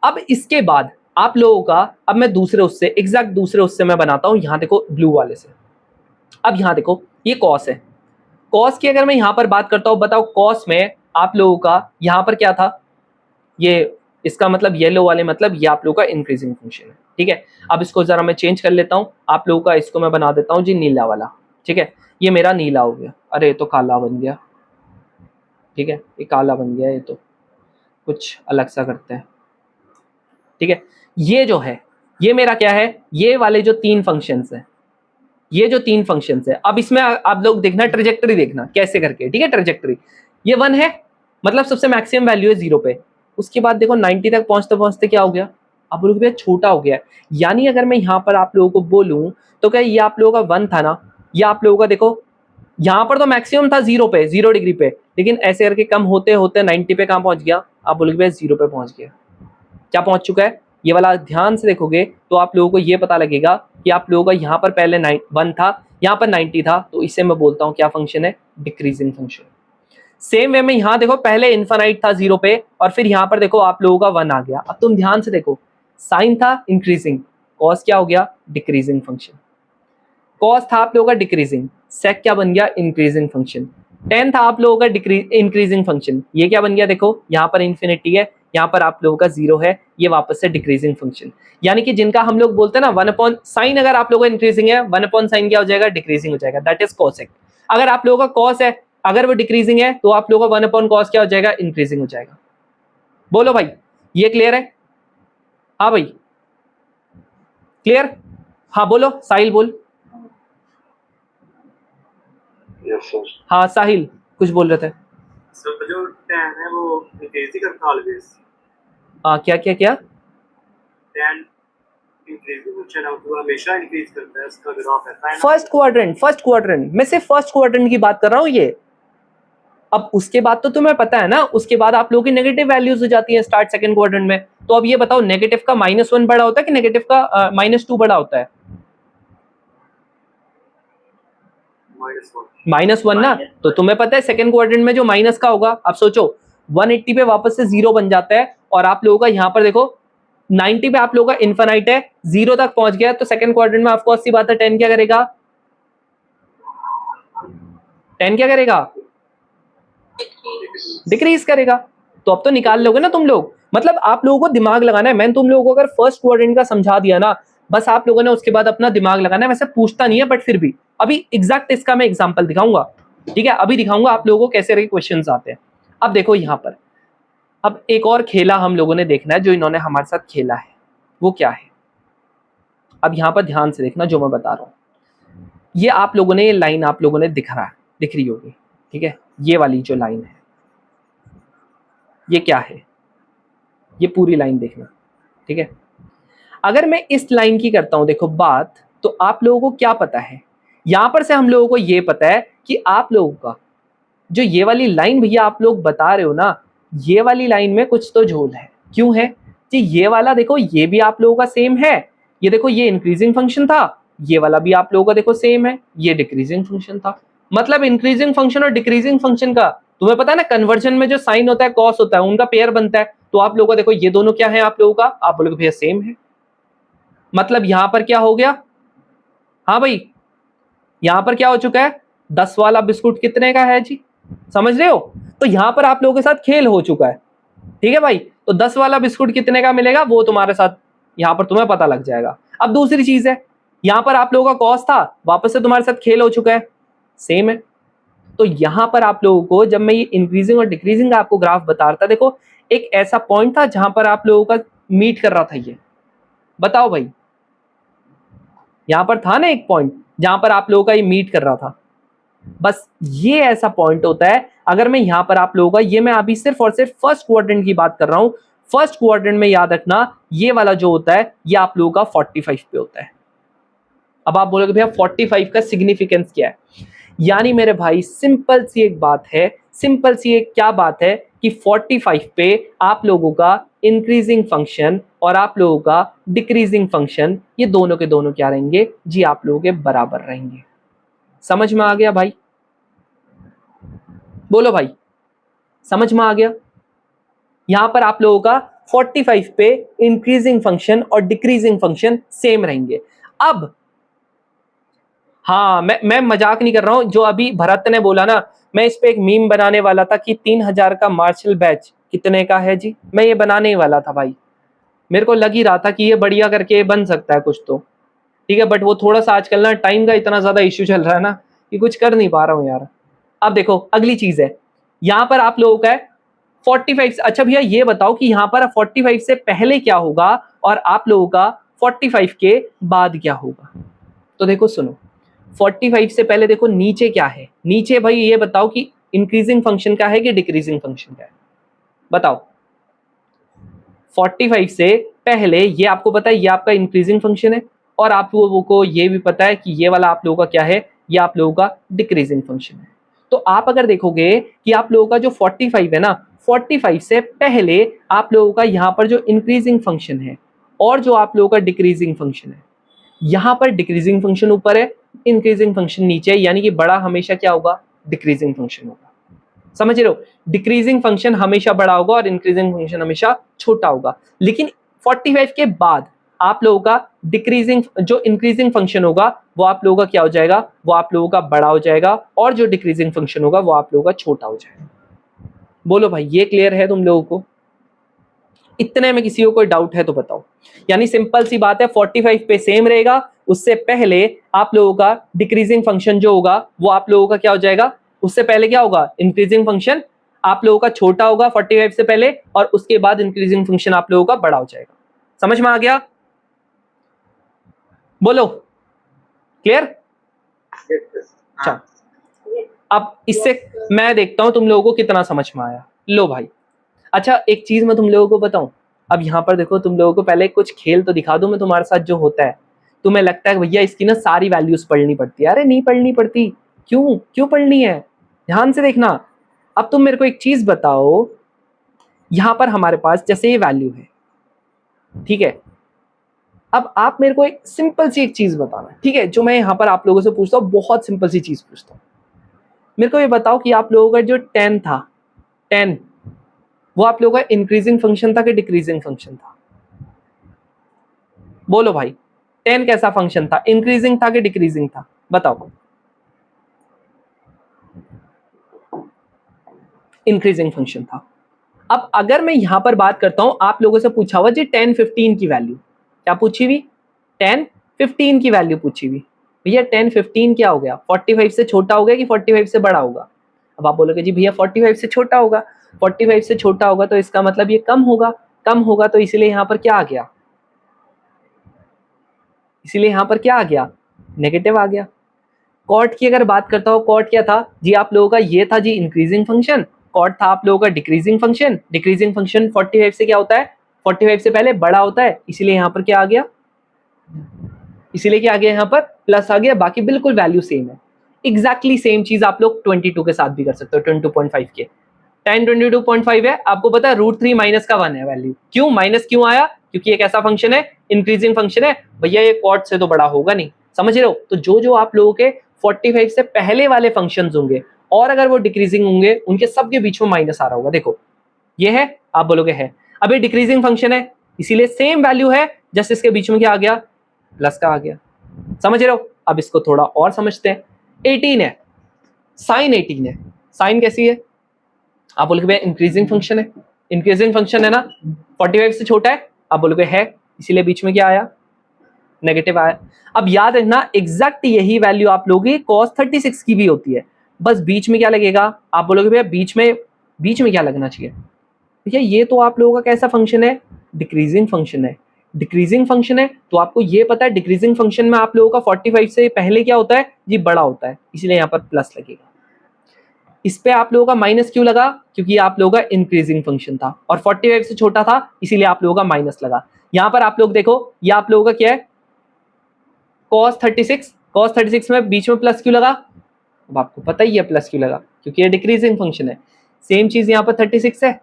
S1: अब इसके बाद आप लोगों का, अब मैं दूसरे उससे एग्जैक्ट दूसरे उससे मैं बनाता हूं, यहां देखो ब्लू वाले से। अब यहां देखो ये कॉस है, कॉस की अगर मैं यहां पर बात करता हूं, बताओ कॉस में आप लोगों का यहां पर क्या था, ये इसका मतलब येलो वाले मतलब ये आप लोगों का इंक्रीजिंग फंक्शन है, ठीक है। अब इसको जरा मैं चेंज कर लेता हूं, आप लोगों का इसको मैं बना देता हूं जी नीला वाला, ठीक है। ये मेरा नीला हो गया, अरे ये तो काला बन गया, ठीक है, ये काला बन गया, ये तो कुछ अलग सा करते हैं, ठीक है। ये जो है ये मेरा क्या है, ये वाले जो 3 फंक्शंस हैं, ये जो 3 फंक्शंस है, अब इसमें आप लोग देखना ट्रेजेक्टरी देखना कैसे करके, ठीक है। ट्रेजेक्टरी ये 1 है, मतलब सबसे मैक्सिमम वैल्यू है 0 पे, उसके बाद देखो 90 तक पहुंचते पहुंचते क्या हो गया, आप बोलोगे भैया छोटा हो गया है। यानी अगर मैं यहाँ पर आप लोगों को बोलूं तो क्या ये आप लोगों का 1 था ना, ये आप लोगों का देखो यहाँ पर तो मैक्सिमम था 0 पे, 0 डिग्री पे, लेकिन ऐसे करके कम होते होते 90 पे कहाँ पहुंच गया, आप बोलोगे भैया 0 पे पहुंच गया। क्या पहुंच चुका है, ये वाला ध्यान से देखोगे तो आप लोगों को ये पता लगेगा कि आप लोगों का यहाँ पर पहले 1 था, यहाँ पर 90 था, तो इससे मैं बोलता हूँ क्या फंक्शन है, डिक्रीजिंग फंक्शन। सेम वे में यहाँ देखो पहले इन्फानाइट था 0 पे और फिर यहाँ पर देखो आप लोगों का 1 आ गया। अब तुम ध्यान से देखो, साइन था इंक्रीजिंग, कॉस क्या हो गया, डिक्रीजिंग फंक्शन। कॉस था आप लोगों का डिक्रीजिंग, सेक क्या बन गया, इंक्रीजिंग फंक्शन। टेन था आप लोगों का इंक्रीजिंग फंक्शन, ये क्या बन गया, देखो यहाँ पर इन्फिनिटी है, यहाँ पर आप लोगों का 0 है, ये वापस से डिक्रीजिंग फंक्शन। यानी कि जिनका हम लोग बोलते हैं ना 1 अपॉन साइन, अगर आप लोगों का इंक्रीजिंग है 1 अपॉन साइन क्या हो जाएगा, डिक्रीजिंग हो जाएगा, दैट इज कॉसेक। अगर आप लोगों का कॉस है, अगर वो डिक्रीजिंग है तो आप लोगों का 1 अपॉन कॉस क्या हो जाएगा, इंक्रीजिंग हो जाएगा। बोलो भाई ये क्लियर है, हाँ भाई क्लियर, हाँ बोलो साहिल बोल।
S2: Yes sir.
S1: हाँ साहिल कुछ बोल रहे थे।
S2: सर जो tan है वो इंक्रीज ही करता ऑलवेज।
S1: हाँ क्या क्या क्या,
S2: tan इंक्रीजिंग फंक्शन है वो हमेशा इंक्रीज करता है, इसका ग्राफ है
S1: फर्स्ट क्वाड्रेंट मैं सिर्फ फर्स्ट क्वाड्रेंट की बात कर रहा हूँ ये। अब उसके बाद तो तुम्हें पता है ना, उसके बाद आप लोगों की नेगेटिव वैल्यूज हो जाती है स्टार्ट सेकंड क्वाड्रेंट में। तो अब ये बताओ नेगेटिव का -1 बड़ा होता है कि नेगेटिव का -2 बड़ा होता है, -1 ना। तो तुम्हें पता है सेकंड क्वाड्रेंट में जो माइनस का होगा, अब सोचो 180 पे वापस से 0 बन जाता है और आप लोगों का यहाँ पर देखो 90 पे आप लोगों का इनफाइनाइट है, 0 तक पहुंच गया, तो सेकंड क्वाड्रेंट में ऑफकोर्स सी बात है 10 क्या करेगा, 10 क्या करेगा, डिक्रीज करेगा। तो अब तो निकाल लोगे ना तुम लोग, मतलब आप लोगों को दिमाग लगाना है। मैंने तुम लोगों को अगर फर्स्ट क्वाड्रेंट का समझा दिया ना, बस आप लोगों ने उसके बाद अपना दिमाग लगाना है। वैसे पूछता नहीं है बट फिर भी अभी एग्जैक्ट इसका मैं एग्जांपल दिखाऊंगा, ठीक है, अभी दिखाऊंगा आप लोगों को कैसे क्वेश्चंस आते हैं। अब देखो यहाँ पर, अब एक और खेला हम लोगों ने देखना है जो इन्होंने हमारे साथ खेला है, वो क्या है। अब यहाँ पर ध्यान से देखना जो मैं बता रहा हूँ, ये आप लोगों ने, ये लाइन आप लोगों ने दिख रही होगी, ठीक है, ये वाली जो लाइन है ये क्या है, ये पूरी लाइन देखना, ठीक है। अगर मैं इस लाइन की करता हूं देखो बात, तो आप लोगों को क्या पता है, यहां पर से हम लोगों को ये पता है कि आप लोगों का जो ये वाली लाइन भैया आप लोग बता रहे हो ना, ये वाली लाइन में कुछ तो झोल है। क्यों है कि ये वाला देखो ये भी आप लोगों का सेम है, ये देखो ये इंक्रीजिंग फंक्शन था, ये वाला भी आप लोगों का देखो सेम है, ये डिक्रीजिंग फंक्शन था। मतलब इंक्रीजिंग फंक्शन और डिक्रीजिंग फंक्शन का तुम्हें पता है ना, कन्वर्जन में जो साइन होता है कॉस होता है, उनका पेयर बनता है। तो आप लोगों का देखो ये दोनों क्या है आप लोगों का, आप बोलोगे भैया सेम है। मतलब यहां पर क्या हो गया, हाँ भाई यहां पर क्या हो चुका है, 10 वाला बिस्कुट कितने का है जी, समझ रहे हो। तो यहां पर आप लोगों के साथ खेल हो चुका है, ठीक है भाई। तो 10 वाला बिस्कुट कितने का मिलेगा वो तुम्हारे साथ यहां पर तुम्हें पता लग जाएगा। अब दूसरी चीज है, यहां पर आप लोगों का कॉस था, वापस से तुम्हारे साथ खेल हो चुका है, सेम है। तो यहां पर आप लोगों को जब मैं ये इंक्रीजिंग और डिक्रीजिंग का आपको ग्राफ बता रहा था, देखो एक ऐसा पॉइंट था जहां पर आप लोगों का मीट कर रहा था, ये बताओ भाई, यहां पर था ना एक पॉइंट जहां पर आप लोगों का ये मीट कर रहा था। बस ये ऐसा पॉइंट होता है। अगर मैं यहां पर आप लोगों का, ये मैं अभी सिर्फ और सिर्फ फर्स्ट क्वाड्रेंट की बात कर रहा हूं, फर्स्ट क्वाड्रेंट में याद रखना ये वाला जो होता है ये आप लोगों का 45 पे होता है। अब आप बोलोगे भैया 45 का सिग्निफिकेंस क्या है, यानी मेरे भाई सिंपल सी एक बात है, सिंपल सी एक क्या बात है कि 45 पे आप लोगों का इंक्रीजिंग फंक्शन और आप लोगों का डिक्रीजिंग फंक्शन, ये दोनों के दोनों क्या रहेंगे जी, आप लोगों के बराबर रहेंगे। समझ में आ गया भाई, बोलो भाई समझ में आ गया। यहां पर आप लोगों का 45 पे इंक्रीजिंग फंक्शन और डिक्रीजिंग फंक्शन सेम रहेंगे। अब हाँ मैं मजाक नहीं कर रहा हूं, जो अभी भरत ने बोला ना, मैं इस पे एक मीम बनाने वाला था कि 3000 का मार्शल बैच कितने का है जी, मैं ये बनाने ही वाला था भाई। मेरे को लग ही रहा था कि ये बढ़िया करके बन सकता है कुछ तो, ठीक है, बट वो थोड़ा सा आजकल ना टाइम का इतना ज्यादा इश्यू चल रहा है ना कि कुछ कर नहीं पा रहा हूँ यार। अब देखो अगली चीज है, यहां पर आप लोगों का है 45। अच्छा भैया ये बताओ कि यहाँ पर 45 से पहले क्या होगा और आप लोगों का 45 के बाद क्या होगा। तो देखो सुनो, 45 से पहले देखो नीचे क्या है, नीचे भाई ये बताओ कि इंक्रीजिंग फंक्शन का है कि डिक्रीजिंग फंक्शन का है, बताओ। 45 से पहले ये आपको पता है ये आपका इंक्रीजिंग फंक्शन है, और आप लोगों को ये भी पता है कि ये वाला आप लोगों का क्या है, ये आप लोगों का डिक्रीजिंग फंक्शन है। तो आप अगर देखोगे कि आप लोगों का जो 45 है ना, 45 से पहले आप लोगों का यहाँ पर जो इंक्रीजिंग फंक्शन है और जो आप लोगों का डिक्रीजिंग फंक्शन है, यहाँ पर डिक्रीजिंग फंक्शन ऊपर है, इंक्रीजिंग फंक्शन नीचे है, यानी कि बड़ा हमेशा क्या होगा, डिक्रीजिंग फंक्शन होगा। समझ रहे हो, डिक्रीजिंग फंक्शन हमेशा बड़ा होगा और इंक्रीजिंग फंक्शन हमेशा छोटा होगा। लेकिन 45 के बाद आप लोगों का डिक्रीजिंग जो इंक्रीजिंग फंक्शन होगा वो आप लोगों का क्या हो जाएगा, वो आप लोगों का बड़ा हो जाएगा, और जो डिक्रीजिंग फंक्शन होगा वो आप लोगों का छोटा हो जाएगा। बोलो भाई, ये क्लियर है तुम लोगों को? इतने में किसी को कोई डाउट है तो बताओ। यानी सिंपल सी बात है, 45 पे सेम रहेगा, उससे पहले आप लोगों का डिक्रीजिंग फंक्शन जो होगा वो आप लोगों का क्या हो जाएगा, उससे पहले क्या होगा, इंक्रीजिंग फंक्शन आप लोगों का छोटा होगा 45 से पहले, और उसके बाद इंक्रीजिंग फंक्शन आप लोगों का बड़ा हो जाएगा। समझ में आ गया? बोलो, क्लियर? अच्छा, अब इससे मैं देखता हूं तुम लोगों को कितना समझ में आया। लो भाई, अच्छा एक चीज मैं तुम लोगों को बताऊं, अब यहाँ पर देखो, तुम लोगों को पहले कुछ खेल तो दिखा दूं मैं तुम्हारे साथ जो होता है। तुम्हें लगता है भैया इसकी ना सारी वैल्यूज पढ़नी पड़ती है, अरे नहीं पढ़नी पड़ती। क्यों क्यों पढ़नी है? ध्यान से देखना। अब तुम मेरे को एक चीज बताओ, यहाँ पर हमारे पास जैसे ये वैल्यू है, ठीक है, अब आप मेरे को एक सिंपल सी एक चीज बताना, ठीक है, जो मैं यहाँ पर आप लोगों से पूछता हूँ, बहुत सिंपल सी चीज पूछता हूँ। मेरे को ये बताओ कि आप लोगों का जो 10 था, 10 वो आप लोगों का इंक्रीजिंग फंक्शन था कि डिक्रीजिंग फंक्शन था? बोलो भाई, 10 कैसा फंक्शन था, इंक्रीजिंग था कि डिक्रीजिंग था? बताओ। इंक्रीजिंग फंक्शन था। अब अगर मैं यहां पर बात करता हूं, आप लोगों से पूछा हुआ जी 10, 15 की वैल्यू, क्या पूछी हुई, 10, 15 की वैल्यू पूछी हुई। भैया 10, 15 क्या हो गया, 45 से छोटा हो गया कि 45 से बड़ा होगा? अब आप बोलोगे जी भैया 45 से छोटा होगा, 45 से छोटा होगा तो इसका मतलब ये कम होगा, कम होगा तो इसलिए यहां पर क्या आ गया, इसीलिए यहां पर क्या आ गया, नेगेटिव आ गया। कॉट की अगर बात करता हूं, कॉट क्या था जी, आप लोगों का ये था जी इंक्रीजिंग फंक्शन, कॉट था आप लोगों का डिक्रीजिंग फंक्शन। डिक्रीजिंग फंक्शन 45 से क्या होता है, 45 से पहले बड़ा होता है, इसीलिए यहां पर क्या आ गया, इसीलिए क्या आ गया, यहाँ पर प्लस आ गया। बाकी बिल्कुल वैल्यू सेम है, एग्जैक्टली सेम चीज आप लोग 22 के साथ भी कर सकते हो, 22.5 के। 10 22.5 है, आपको पता है √3 माइनस का 1 है वैल्यू। क्यों माइनस क्यों आया, क्योंकि एक ऐसा फंक्शन है, इंक्रीजिंग फंक्शन है, भैया ये कॉट से तो बड़ा होगा नहीं। समझ रहे हो? तो जो जो आप लोगों के 45 से पहले वाले फंक्शंस होंगे और अगर वो डिक्रीजिंग होंगे, उनके सबके बीच में माइनस आ रहा होगा। देखो ये है, आप बोलोगे है, अब ये डिक्रीजिंग फंक्शन है इसीलिए सेम वैल्यू है, जस्ट इसके बीच में क्या आ गया, प्लस का आ गया। समझ रहे हो? अब इसको थोड़ा और समझते हैं। 18 है, साइन 18 है, साइन कैसी है, आप बोलोगे भैया इंक्रीजिंग फंक्शन है, इंक्रीजिंग फंक्शन है ना, 45 से छोटा है, आप बोलोगे है, इसीलिए बीच में क्या आया, नेगेटिव आया। अब याद रखना एग्जैक्ट यही वैल्यू आप लोगे cos 36 की भी होती है, बस बीच में क्या लगेगा, आप बोलोगे भैया बीच में क्या लगना चाहिए, भैया ये तो आप लोगों का कैसा फंक्शन है, डिक्रीजिंग फंक्शन है। डिक्रीजिंग फंक्शन है तो आपको ये पता है डिक्रीजिंग फंक्शन में आप लोगों का 45 से पहले क्या होता है जी, बड़ा होता है, इसलिए यहाँ पर प्लस लगेगा। इस पे आप लोगों का माइनस क्यों लगा, क्योंकि आप लोगों का इंक्रीजिंग फंक्शन था और 45 से छोटा था, इसीलिए आप लोगों का माइनस लगा। यहाँ पर आप लोग देखो, ये आप लोगों का क्या है, cos 36 में बीच में प्लस क्यों लगा, अब आपको पता ही है प्लस क्यों लगा, क्योंकि ये डिक्रीजिंग फंक्शन है। सेम चीज यहाँ पर 36 है,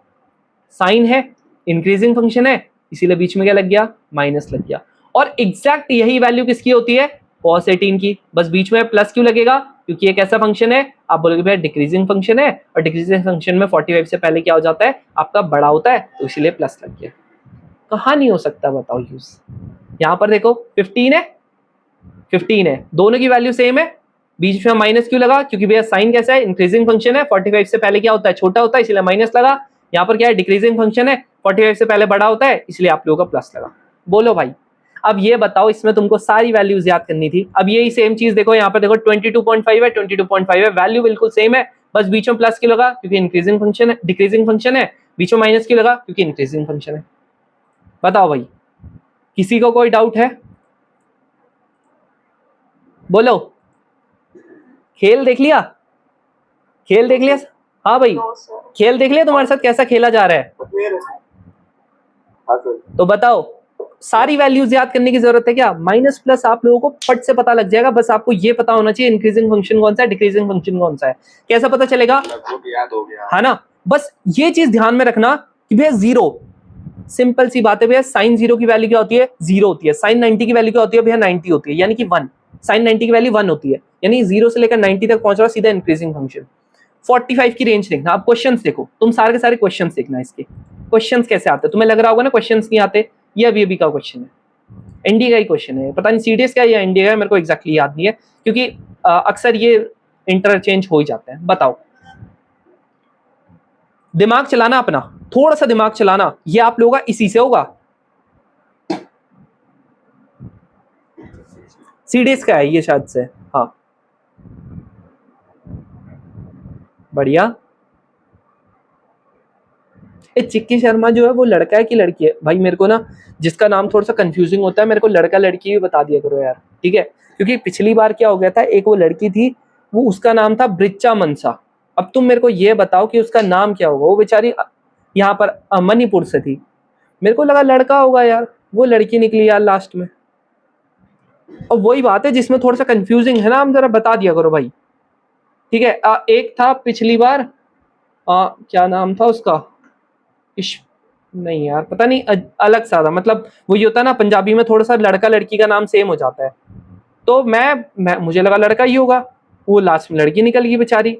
S1: साइन है, इंक्रीजिंग फंक्शन है, इसीलिए बीच में क्या लग गया, माइनस लग गया। और एग्जैक्ट यही वैल्यू किसकी होती है, cos 18 की, बस बीच में प्लस क्यों लगेगा, क्योंकि एक ऐसा फंक्शन है, आप बोलोगे भैया डिक्रीजिंग फंक्शन है, और डिक्रीजिंग फंक्शन में 45 से पहले क्या हो जाता है, आपका बड़ा होता है, तो इसीलिए प्लस लग गया। कहाँ नहीं हो सकता बताओ यूज। यहाँ पर देखो 15 है, 15 है, दोनों की वैल्यू सेम है, बीच में माइनस क्यों लगा, क्योंकि भैया साइन कैसा है, इंक्रीजिंग फंक्शन है, 45 से पहले क्या होता है, छोटा होता है, इसलिए माइनस लगा। यहाँ पर क्या है, डिक्रीजिंग फंक्शन है, 45 से पहले बड़ा होता है, इसलिए आप लोगों का प्लस लगा। बोलो भाई, अब ये बताओ, इसमें तुमको सारी वैल्यूज याद करनी थी। अब यही सेम चीज देखो, यहाँ पर देखो 22.5 है, 22.5 है, वैल्यू बिल्कुल सेम है, बस बीच में प्लस क्यों लगा, क्योंकि इंक्रीजिंग फंक्शन है, डिक्रीजिंग फंक्शन है, बीच में माइनस क्यों लगा, क्योंकि इंक्रीजिंग फंक्शन है। बताओ भाई, किसी को कोई डाउट है? बोलो, खेल देख लिया, खेल देख लिया? हाँ भाई, खेल देख लिया तुम्हारे साथ कैसा खेला जा रहा है?
S2: हाँ सर।
S1: तो बताओ, सारी वैल्यूज याद करने की जरूरत है क्या? माइनस प्लस आप लोगों को फट से पता लग जाएगा, बस आपको ये पता होना चाहिए इंक्रीजिंग फंक्शन कौन सा है, डिक्रीजिंग फंक्शन कौन सा है। कैसा पता चलेगा?
S2: याद हो गया
S1: है ना। बस ये चीज ध्यान में रखना कि भैया जीरो, सिंपल सी बात है भैया, साइन जीरो की वैल्यू क्या होती है? जीरो होती है। साइन 90 की वैल्यू क्या होती है भैया? 90 होती है, यानी कि 1। साइन 90 की वैल्यू 1 होती है, यानी जीरो से लेकर 90 तक पहुंच रहा सीधा इंक्रीजिंग फंक्शन। 45 की रेंज देखना। आप क्वेश्चंस देखो, तुम सारे के सारे क्वेश्चंस देखना। इसके क्वेश्चंस कैसे आते हैं? तुम्हें लग रहा होगा ना क्वेश्चंस नहीं आते, ये अभी का क्वेश्चन है, एनडी का ही क्वेश्चन है। पता नहीं सीडीएस का या एनडी का है, मेरे को एग्जैक्टली याद नहीं है, क्योंकि अक्सर ये इंटरचेंज हो ही जाते हैं। बताओ, दिमाग चलाना अपना, थोड़ा सा दिमाग चलाना, ये आप लोगों का इसी से होगा। सीडीएस का है ये शायद से, हाँ बढ़िया। चिक्की शर्मा जो है वो लड़का है कि लड़की है? भाई मेरे को ना जिसका नाम थोड़ा सा कंफ्यूजिंग होता है, मेरे को लड़का लड़की भी बता दिया करो यार, ठीक है? क्योंकि पिछली बार क्या हो गया था, एक वो लड़की थी, वो उसका नाम था ब्रिचा मनसा। अब तुम मेरे को ये बताओ कि उसका नाम क्या होगा। वो बेचारी यहाँ पर मणिपुर से थी, मेरे को लगा लड़का होगा यार, वो लड़की निकली यार लास्ट में। और वही बात है जिसमें थोड़ा सा कंफ्यूजिंग है ना, हम जरा बता दिया करो भाई, ठीक है? एक था पिछली बार, क्या नाम था उसका? नहीं यार पता नहीं, अलग सा था, मतलब वो ये होता है ना पंजाबी में थोड़ा सा लड़का लड़की का नाम सेम हो जाता है, तो मैं मुझे लगा लड़का ही होगा, वो लास्ट में लड़की निकल गई बेचारी।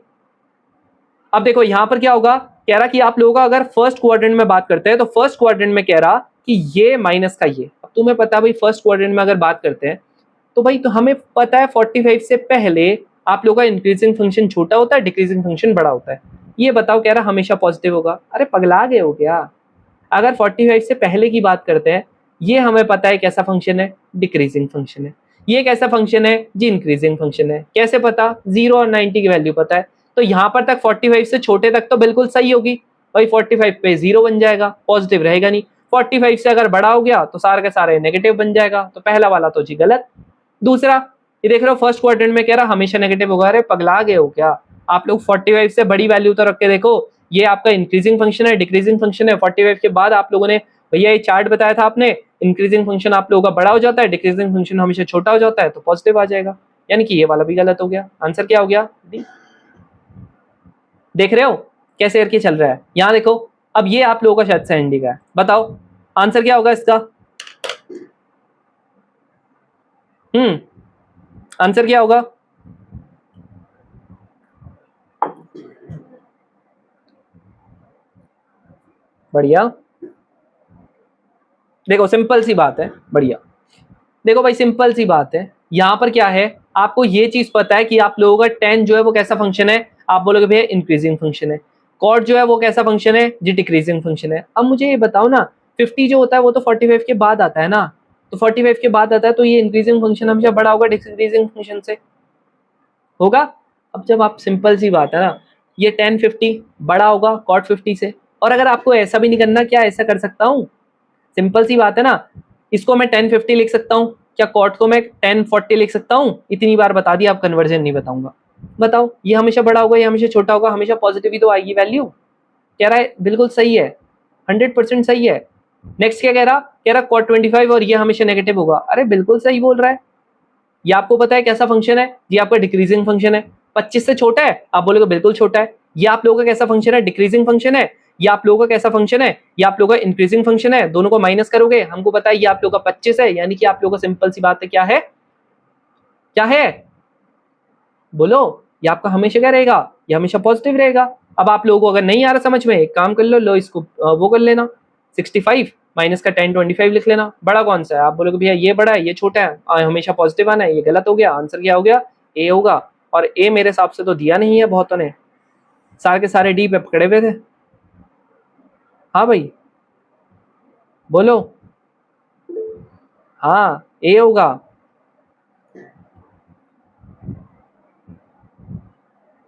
S1: अब देखो यहाँ पर क्या होगा, कह रहा कि आप लोगों का अगर फर्स्ट क्वाड्रेंट में बात करते हैं तो फर्स्ट क्वाड्रेंट में कह रहा कि ये माइनस का ये। अब तुम्हें पता है भाई फर्स्ट क्वाड्रेंट में अगर बात करते हैं तो भाई तो हमें पता है 45 से पहले आप लोगों का इंक्रीजिंग फंक्शन छोटा होता है, डिक्रीजिंग फंक्शन बड़ा होता है। ये बताओ, कह रहा हमेशा पॉजिटिव होगा। अरे पगला गए हो क्या? अगर 45 से पहले की बात करते हैं, ये हमें पता है कैसा फंक्शन है, डिक्रीजिंग फंक्शन है। ये कैसा फंक्शन है जी? इंक्रीजिंग फंक्शन है। कैसे पता? 0 और 90 की वैल्यू पता है, तो यहाँ पर तक 45 से छोटे तक तो बिल्कुल सही होगी भाई। 45 पे 0 बन जाएगा, पॉजिटिव रहेगा नहीं। 45 से अगर बड़ा हो गया तो सारे के सारे नेगेटिव बन जाएगा, तो पहला वाला तो जी गलत। दूसरा, ये देख रहे हो फर्स्ट क्वाड्रेंट में कह रहा हमेशा नेगेटिव होगा। अरे पगला गए हो क्या आप लोग? 45 से बड़ी वैल्यू तो रख के देखो, ये आपका इंक्रीजिंग फंक्शन है, डिक्रीजिंग फंक्शन है। 45 के बाद आप लोगों ने भैया ये चार्ट बताया था आपने, इंक्रीजिंग फंक्शन आप लोगों का बड़ा हो जाता है, डिक्रीजिंग फंक्शन हमेशा छोटा हो जाता है, तो पॉजिटिव आ जाएगा, यानी कि ये वाला भी गलत हो गया। आंसर क्या हो गया? डी। देख रहे हो कैसे करके चल रहा है? यहाँ देखो, अब ये आप लोगों का शायद से एनडी का है। बताओ आंसर क्या होगा इसका? आंसर क्या होगा? बढ़िया। देखो सिंपल सी बात है, बढ़िया। देखो भाई सिंपल सी बात है, यहाँ पर क्या है, आपको ये चीज पता है कि आप लोगों का टेन जो है वो कैसा फंक्शन है? आप बोलोगे भैया इंक्रीजिंग फंक्शन है। कॉट जो है वो कैसा फंक्शन है जी? डिक्रीजिंग फंक्शन है। अब मुझे ये बताओ ना, 50 जो होता है वो तो 45 के बाद आता है ना, तो 45 के बाद आता है, तो ये इंक्रीजिंग फंक्शन हमेशा बड़ा होगा डिक्रीजिंग फंक्शन से, होगा। अब जब आप सिंपल सी बात है ना, ये 1050 बड़ा होगा कॉट 50 से। और अगर आपको ऐसा भी नहीं करना, क्या ऐसा कर सकता हूँ? सिंपल सी बात है ना, इसको मैं 1050 लिख सकता हूँ, क्या कॉट को मैं 1040 लिख सकता हूँ? इतनी बार बता दिया, आप कन्वर्जन नहीं बताऊंगा। बताओ ये हमेशा बड़ा होगा, ये हमेशा छोटा होगा, हमेशा पॉजिटिव ही तो आएगी वैल्यू। कह रहा है बिल्कुल सही है, 100% सही है। नेक्स्ट क्या कह रहा? कह रहा कॉट 25 और ये हमेशा नेगेटिव होगा। अरे बिल्कुल सही बोल रहा है। ये आपको पता है कैसा फंक्शन है? ये आपका डिक्रीजिंग फंक्शन है। 25 से छोटा है? आप बोलोगे बिल्कुल छोटा है। ये आप लोगों का कैसा फंक्शन है? डिक्रीजिंग फंक्शन है। ये आप लोगों का कैसा फंक्शन है? ये आप लोगों का इंक्रीजिंग फंक्शन है। दोनों को माइनस करोगे, हमको पता है ये आप लोगों का 25 है, यानी कि आप लोगों का सिंपल सी बात है, क्या है? क्या है? बोलो। ये आपका हमेशा क्या रहेगा? ये हमेशा पॉजिटिव रहेगा। अब आप लोगों को अगर नहीं आ रहा समझ में, एक काम कर लो इसको वो कर लेना, 65 माइनस का 1025 लिख लेना। बड़ा कौन सा है? आप बोलोगे भैया ये बड़ा है, ये छोटा है, हमेशा पॉजिटिव आना है, ये गलत हो गया। आंसर क्या हो गया? ए होगा। और ए मेरे हिसाब से तो दिया नहीं है बहुतों ने, सारे के सारे डी पे पकड़े हुए थे। हाँ भाई बोलो। हाँ ए होगा।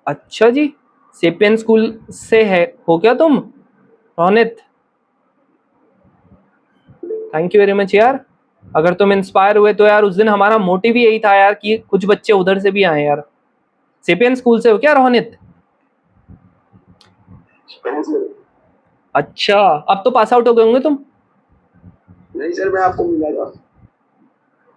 S1: अच्छा जी, सेपियन स्कूल से है हो क्या तुम Ronit? Thank you very much यार। अगर तुम इंस्पायर हुए तो यार, उस दिन हमारा मोटिव ही यही था यार कि कुछ बच्चे उधर से भी आए यार। सेपियन स्कूल से हो क्या रोनित? अच्छा, अब तो पास आउट हो गए होंगे तुम।
S3: नहीं सर, मैं आपको मिला था।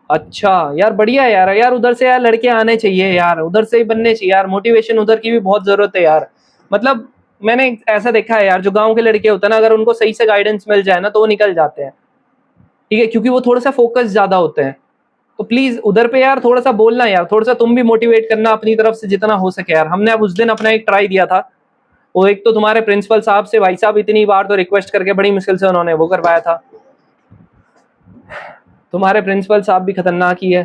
S1: अच्छा यार, बढ़िया है यार। यार उधर से यार लड़के आने चाहिए यार, उधर से ही बनने चाहिए यार। मोटिवेशन उधर की भी बहुत जरूरत है यार। मतलब मैंने ऐसा देखा है यार, जो गांव के लड़के होते हैं ना, अगर उनको सही से गाइडेंस मिल जाए ना तो वो निकल जाते हैं, ठीक है, क्योंकि वो थोड़ा सा फोकस ज्यादा होते हैं। तो प्लीज उधर पे यार थोड़ा सा बोलना यार, थोड़ा सा तुम भी मोटिवेट करना अपनी तरफ से जितना हो सके यार। हमने अब उस दिन अपना एक ट्राई दिया था, वो एक तो तुम्हारे प्रिंसिपल साहब से, भाई साहब इतनी बार तो रिक्वेस्ट करके बड़ी मुश्किल से उन्होंने वो करवाया था। तुम्हारे प्रिंसिपल साहब भी खतरनाक ही है,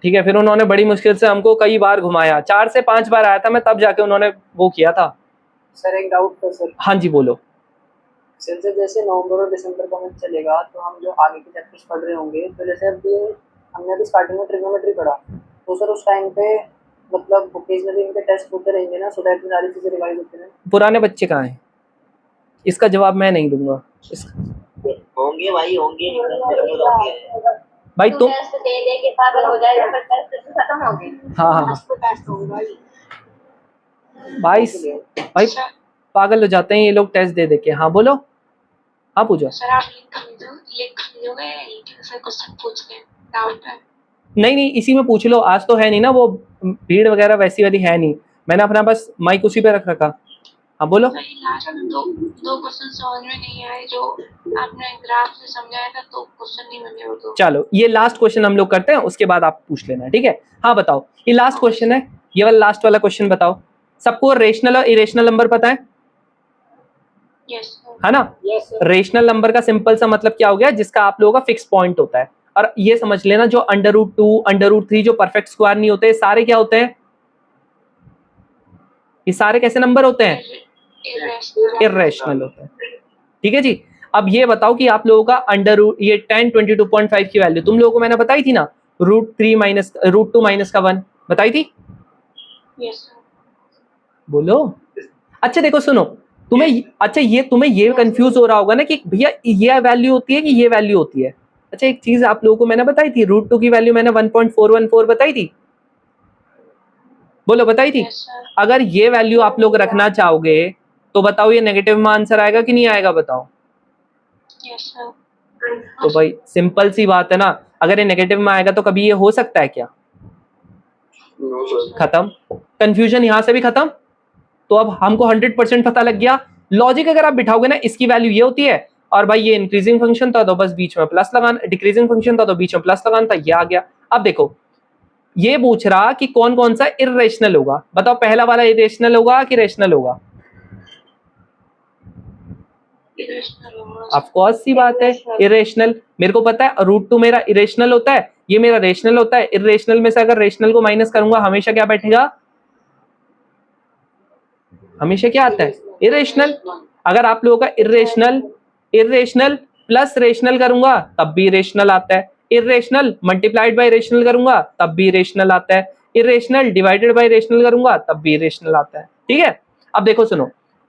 S1: ठीक है। फिर उन्होंने बड़ी मुश्किल से हमको कई बार घुमाया, 4 से 5 बार आया था मैं, तब जाके उन्होंने वो किया था।
S4: सर एक डाउट था सर।
S1: हाँ जी बोलो।
S4: सर जैसे नवंबर और दिसंबर का मंथ चलेगा तो हम जो आगे के चैप्टर्स पढ़ रहे होंगे, तो जैसे अभी हमने अभी स्टार्टिंग में ट्रिग्नोमेट्री पढ़ा, तो सर उस टाइम पे मतलब ओकेजनली इनके टेस्ट होते रहेंगे ना, सो दैट सारी चीजें रिवाइज होती हैं।
S1: पुराने बच्चे कहाँ हैं? इसका जवाब मैं नहीं दूंगा।
S5: होंगे भाई, होंगे
S1: भाई तुम
S6: टेस्ट दे के पागल हो जाएगा, पर टेस्ट तो खत्म हो गए।
S1: हाँ हाँ
S4: टेस्ट होगा
S1: भाई भाई पागल हो जाते हैं ये लोग टेस्ट दे के। हाँ बोलो, हाँ पूछो।
S6: सर आप लिंक भेजोगे, सर क्वेश्चन पूछ के डाउट है।
S1: नहीं नहीं, इसी में पूछ लो, आज तो है नहीं ना वो भीड़ वगैरह वैसी वाली है नहीं, मैंने अपना बस माइक उसी पे रख रखा। हाँ बोलो।
S6: लास्ट दो क्वेश्चन समझ में नहीं आए, जो आपने ग्राफ से समझाया था, तो क्वेश्चन नहीं बने वो तो।
S1: चलो ये लास्ट क्वेश्चन हम लोग करते हैं, उसके बाद आप पूछ लेना, ठीक है। हाँ बताओ, ये लास्ट क्वेश्चन है, ये वाला लास्ट वाला क्वेश्चन बताओ। सबको रेशनल और इरेशनल नंबर पता है?
S6: यस
S1: है ना? रेशनल नंबर का सिंपल सा मतलब क्या हो गया, जिसका आप लोगों का फिक्स पॉइंट होता है। और ये समझ लेना, जो √2 √3 जो परफेक्ट स्क्वायर नहीं होते, सारे क्या होते हैं? ये सारे कैसे नंबर होते हैं? इरेशनल होते हैं, ठीक है जी। अब ये बताओ कि आप लोगों का ये 10 22.5 की वैल्यू तुम लोगों को मैंने बताई थी ना, √2 माइनस का 1 बताई थी।
S6: यस
S1: बोलो। अच्छा देखो सुनो, तुम्हें अच्छा ये तुम्हें ये कंफ्यूज हो रहा होगा ना कि भैया ये वैल्यू होती है कि ये वैल्यू होती है। अच्छा एक चीज आप लोगों को मैंने बताई थी, √2 की वैल्यू मैंने 1.414 बताई थी। बोलो बताई थी। अगर ये वैल्यू आप लोग रखना चाहोगे तो बताओ ये नेगेटिव में आंसर आएगा कि नहीं आएगा, बताओ।
S6: यस
S1: तो भाई सिंपल सी बात है ना, अगर ये नेगेटिव में आएगा तो कभी ये हो सकता है क्या?
S3: No sir.
S1: खत्म, कंफ्यूजन यहां से भी खत्म। तो अब हमको 100% पता लग गया। लॉजिक अगर आप बिठाओगे ना, इसकी वैल्यू ये होती है, और भाई ये इंक्रीजिंग फंक्शन था तो बस बीच में प्लस लगाना, डिक्रीजिंग फंक्शन था तो बीच में प्लस लगाना था, ये आ गया। अब देखो ये पूछ रहा कि कौन कौन सा इरेशनल होगा, बताओ पहला वाला इरेशनल होगा कि रेशनल होगा? ऑफ कोर्स सी बात है, इरेशनल। मेरे को पता है √2 मेरा इरेशनल होता है, ये मेरा रेशनल होता है। इरेशनल में से अगर रेशनल को माइनस करूंगा हमेशा क्या बैठेगा? हमेशा क्या आता है? इरेशनल। अगर आप लोगों का इरेशनल प्लस रेशनल करूंगा तब भी इरेशनल आता है। इरेशनल मल्टीप्लाइड बाय रेशनल करूंगा तब भी इरेशनल आता है। इरेशनल डिवाइडेड बाय रेशनल करूंगा तब भी इरेशनल आता है, ठीक है। अब देखो सुनो,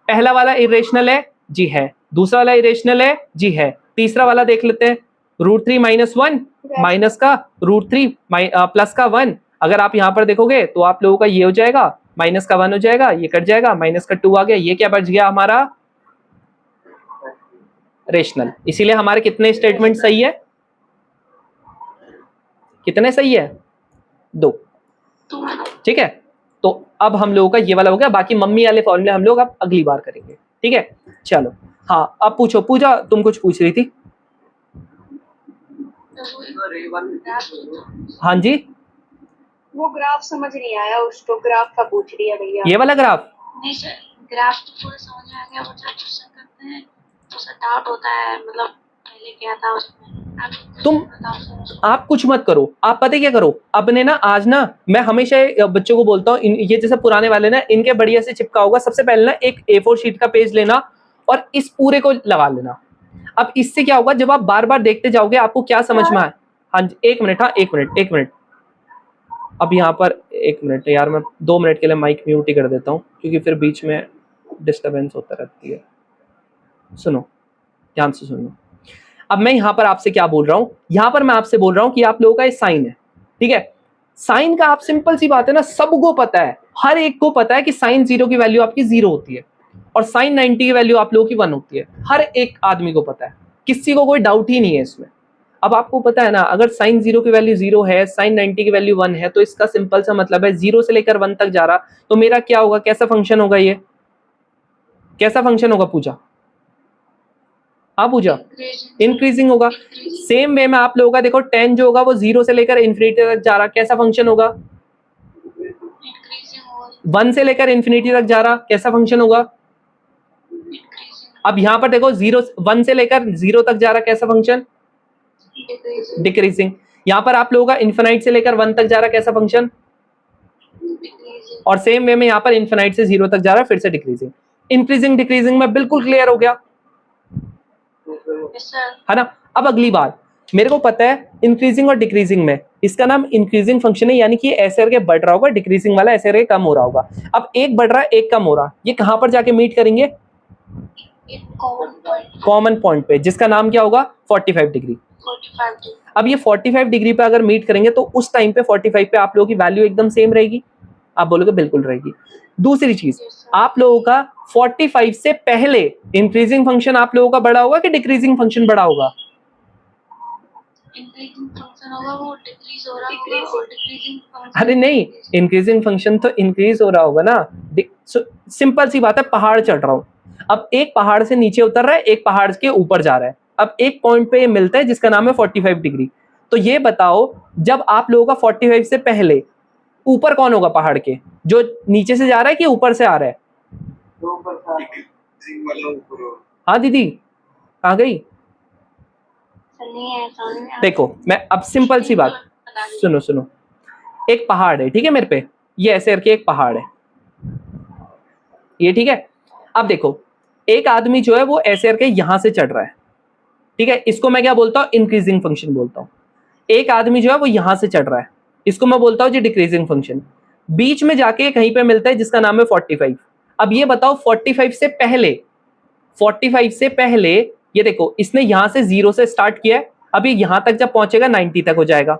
S1: पहला वाला इरेशनल है जी है, दूसरा वाला इरेशनल है जी है, तीसरा वाला देख लेते हैं। √3 माइनस 1 माइनस का √3 प्लस का 1, अगर आप यहाँ पर देखोगे तो आप लोगों का ये हो जाएगा, माइनस का 1 हो जाएगा, ये कट जाएगा, माइनस का 2 आ गया, ये क्या बच गया हमारा? रेशनल। इसीलिए हमारे कितने स्टेटमेंट सही है? कितने सही है? 2, ठीक है। तो अब हम लोगों का ये वाला हो गया, बाकी मम्मी वाले फॉर्मूले हम लोग अब अगली बार करेंगे, ठीक है। चलो हाँ अब पूछो, पूजा तुम कुछ पूछ रही थी। हाँ जी,
S7: वो ग्राफ समझ नहीं आया उसको, ग्राफ का पूछ रही है भैया।
S1: ये वाला ग्राफ?
S6: नहीं सर, ग्राफ तो पूरा समझ में आ गया, वो जब क्वेश्चन करते हैं तो सर डाउट होता है, मतलब पहले क्या था उसमें।
S1: आप कुछ मत करो, आप पता क्या करो, अपने ना आज ना मैं हमेशा बच्चों को बोलता हूँ, ये जैसे पुराने वाले ना, इनके बढ़िया से चिपका होगा, सबसे पहले ना एक A4 शीट का पेज लेना और इस पूरे को लगा लेना। अब इससे क्या होगा, जब आप बार बार देखते जाओगे आपको क्या समझ में आए। हाँ जी एक मिनट, हाँ एक मिनट। अब यहाँ पर 1 मिनट यार, मैं 2 मिनट के लिए माइक म्यूट ही कर देता हूँ क्योंकि फिर बीच में डिस्टर्बेंस होता रहती है। सुनो ध्यान से सुनो, अब मैं यहाँ पर आपसे क्या बोल रहा हूँ, यहाँ पर मैं आपसे बोल रहा हूँ कि आप लोगों का ये साइन है, ठीक है। साइन का आप सिंपल सी बात है ना, सबको पता है, हर एक को पता है कि साइन 0 की वैल्यू आपकी 0 होती है और साइन 90 की वैल्यू आप लोगों की 1 होती है, हर एक आदमी को पता है, किसी को कोई डाउट ही नहीं है इसमें। अब आपको पता है ना, अगर साइन 0 की वैल्यू 0 है, साइन 90 की वैल्यू 1 है, तो इसका सिंपल सा मतलब है 0 से लेकर 1 तक जा रहा, तो मेरा क्या होगा, कैसा फंक्शन होगा, ये कैसा फंक्शन होगा पूजा? हाँ पूजा, इंक्रीजिंग होगा। सेम वे में आप लोगों का देखो tan जो होगा वो 0 से लेकर इन्फिनिटी तक जा रहा, कैसा फंक्शन होगा? 1 से लेकर इन्फिनिटी तक जा रहा, कैसा फंक्शन होगा? अब यहां पर देखो 1 से लेकर 0 तक जा रहा, कैसा फंक्शन? डिक्रीजिंग। यहां पर आप लोगों का इन्फिनाइट से लेकर 1 तक जा रहा, कैसा फंक्शन? और सेम वे में यहां पर इन्फिनाइट से 0 तक जा रहा, फिर से डिक्रीजिंग। इंक्रीजिंग डिक्रीजिंग में बिल्कुल क्लियर हो गया है ना। अब अगली बात, मेरे को पता है इंक्रीजिंग और डिक्रीजिंग में इसका नाम इंक्रीजिंग फंक्शन है, यानी कि ऐसे करके बढ़ रहा होगा, डिक्रीजिंग वाला ऐसे करके कम हो रहा होगा। अब एक बढ़ रहा है एक कम हो रहा, ये कहां पर जाके मीट करेंगे? कॉमन पॉइंट पे, जिसका नाम क्या होगा? 45 डिग्री। अब ये 45 डिग्री पे अगर मीट करेंगे तो उस टाइम पे 45 पे आप लोगों की वैल्यू एकदम सेम रहेगी। आप बोलोगे बिल्कुल रहेगी। दूसरी चीज, आप लोगों का 45 से पहले इंक्रीजिंग फंक्शन आप लोगों का बड़ा होगा कि डिक्रीजिंग फंक्शन बड़ा होगा?
S6: इंक्रीजिंग फंक्शन होगा, वो डिक्रीज हो रहा होगा, और डिक्रीजिंग फंक्शन,
S1: अरे नहीं, इंक्रीजिंग फंक्शन तो इंक्रीज हो रहा होगा ना। सिंपल सी बात है, पहाड़ चढ़ रहा हूं, अब एक पहाड़ से नीचे उतर रहा है, एक पहाड़ के ऊपर जा रहा है, अब एक पॉइंट पे ये मिलता है जिसका नाम है 45 डिग्री। तो ये बताओ, जब आप लोगों का 45 से पहले ऊपर कौन होगा पहाड़ के? जो नीचे से जा रहा है कि ऊपर से आ रहा है? हाँ दीदी, आ गई।
S6: नहीं है सामने।
S1: देखो मैं अब सिंपल सी बात, सुनो सुनो, एक पहाड़ है, ठीक है मेरे पे, ये ऐसे करके एक पहाड़ है, ये ठीक है। अब देखो एक आदमी जो है वो ऐसे करके यहां से चढ़ रहा है, ठीक है, इसको मैं क्या बोलता हूँ? इंक्रीजिंग फंक्शन बोलता हूँ। एक आदमी जो है वो यहां से चढ़ रहा है, इसको मैं बोलता हूँ जी डिक्रीजिंग फंक्शन। बीच में जाके कहीं पे मिलता है जिसका नाम है 45। अब ये बताओ 45 से पहले, 45 से पहले ये देखो इसने यहां से 0 से स्टार्ट किया है, अभी यहां तक जब पहुंचेगा 90 तक हो जाएगा।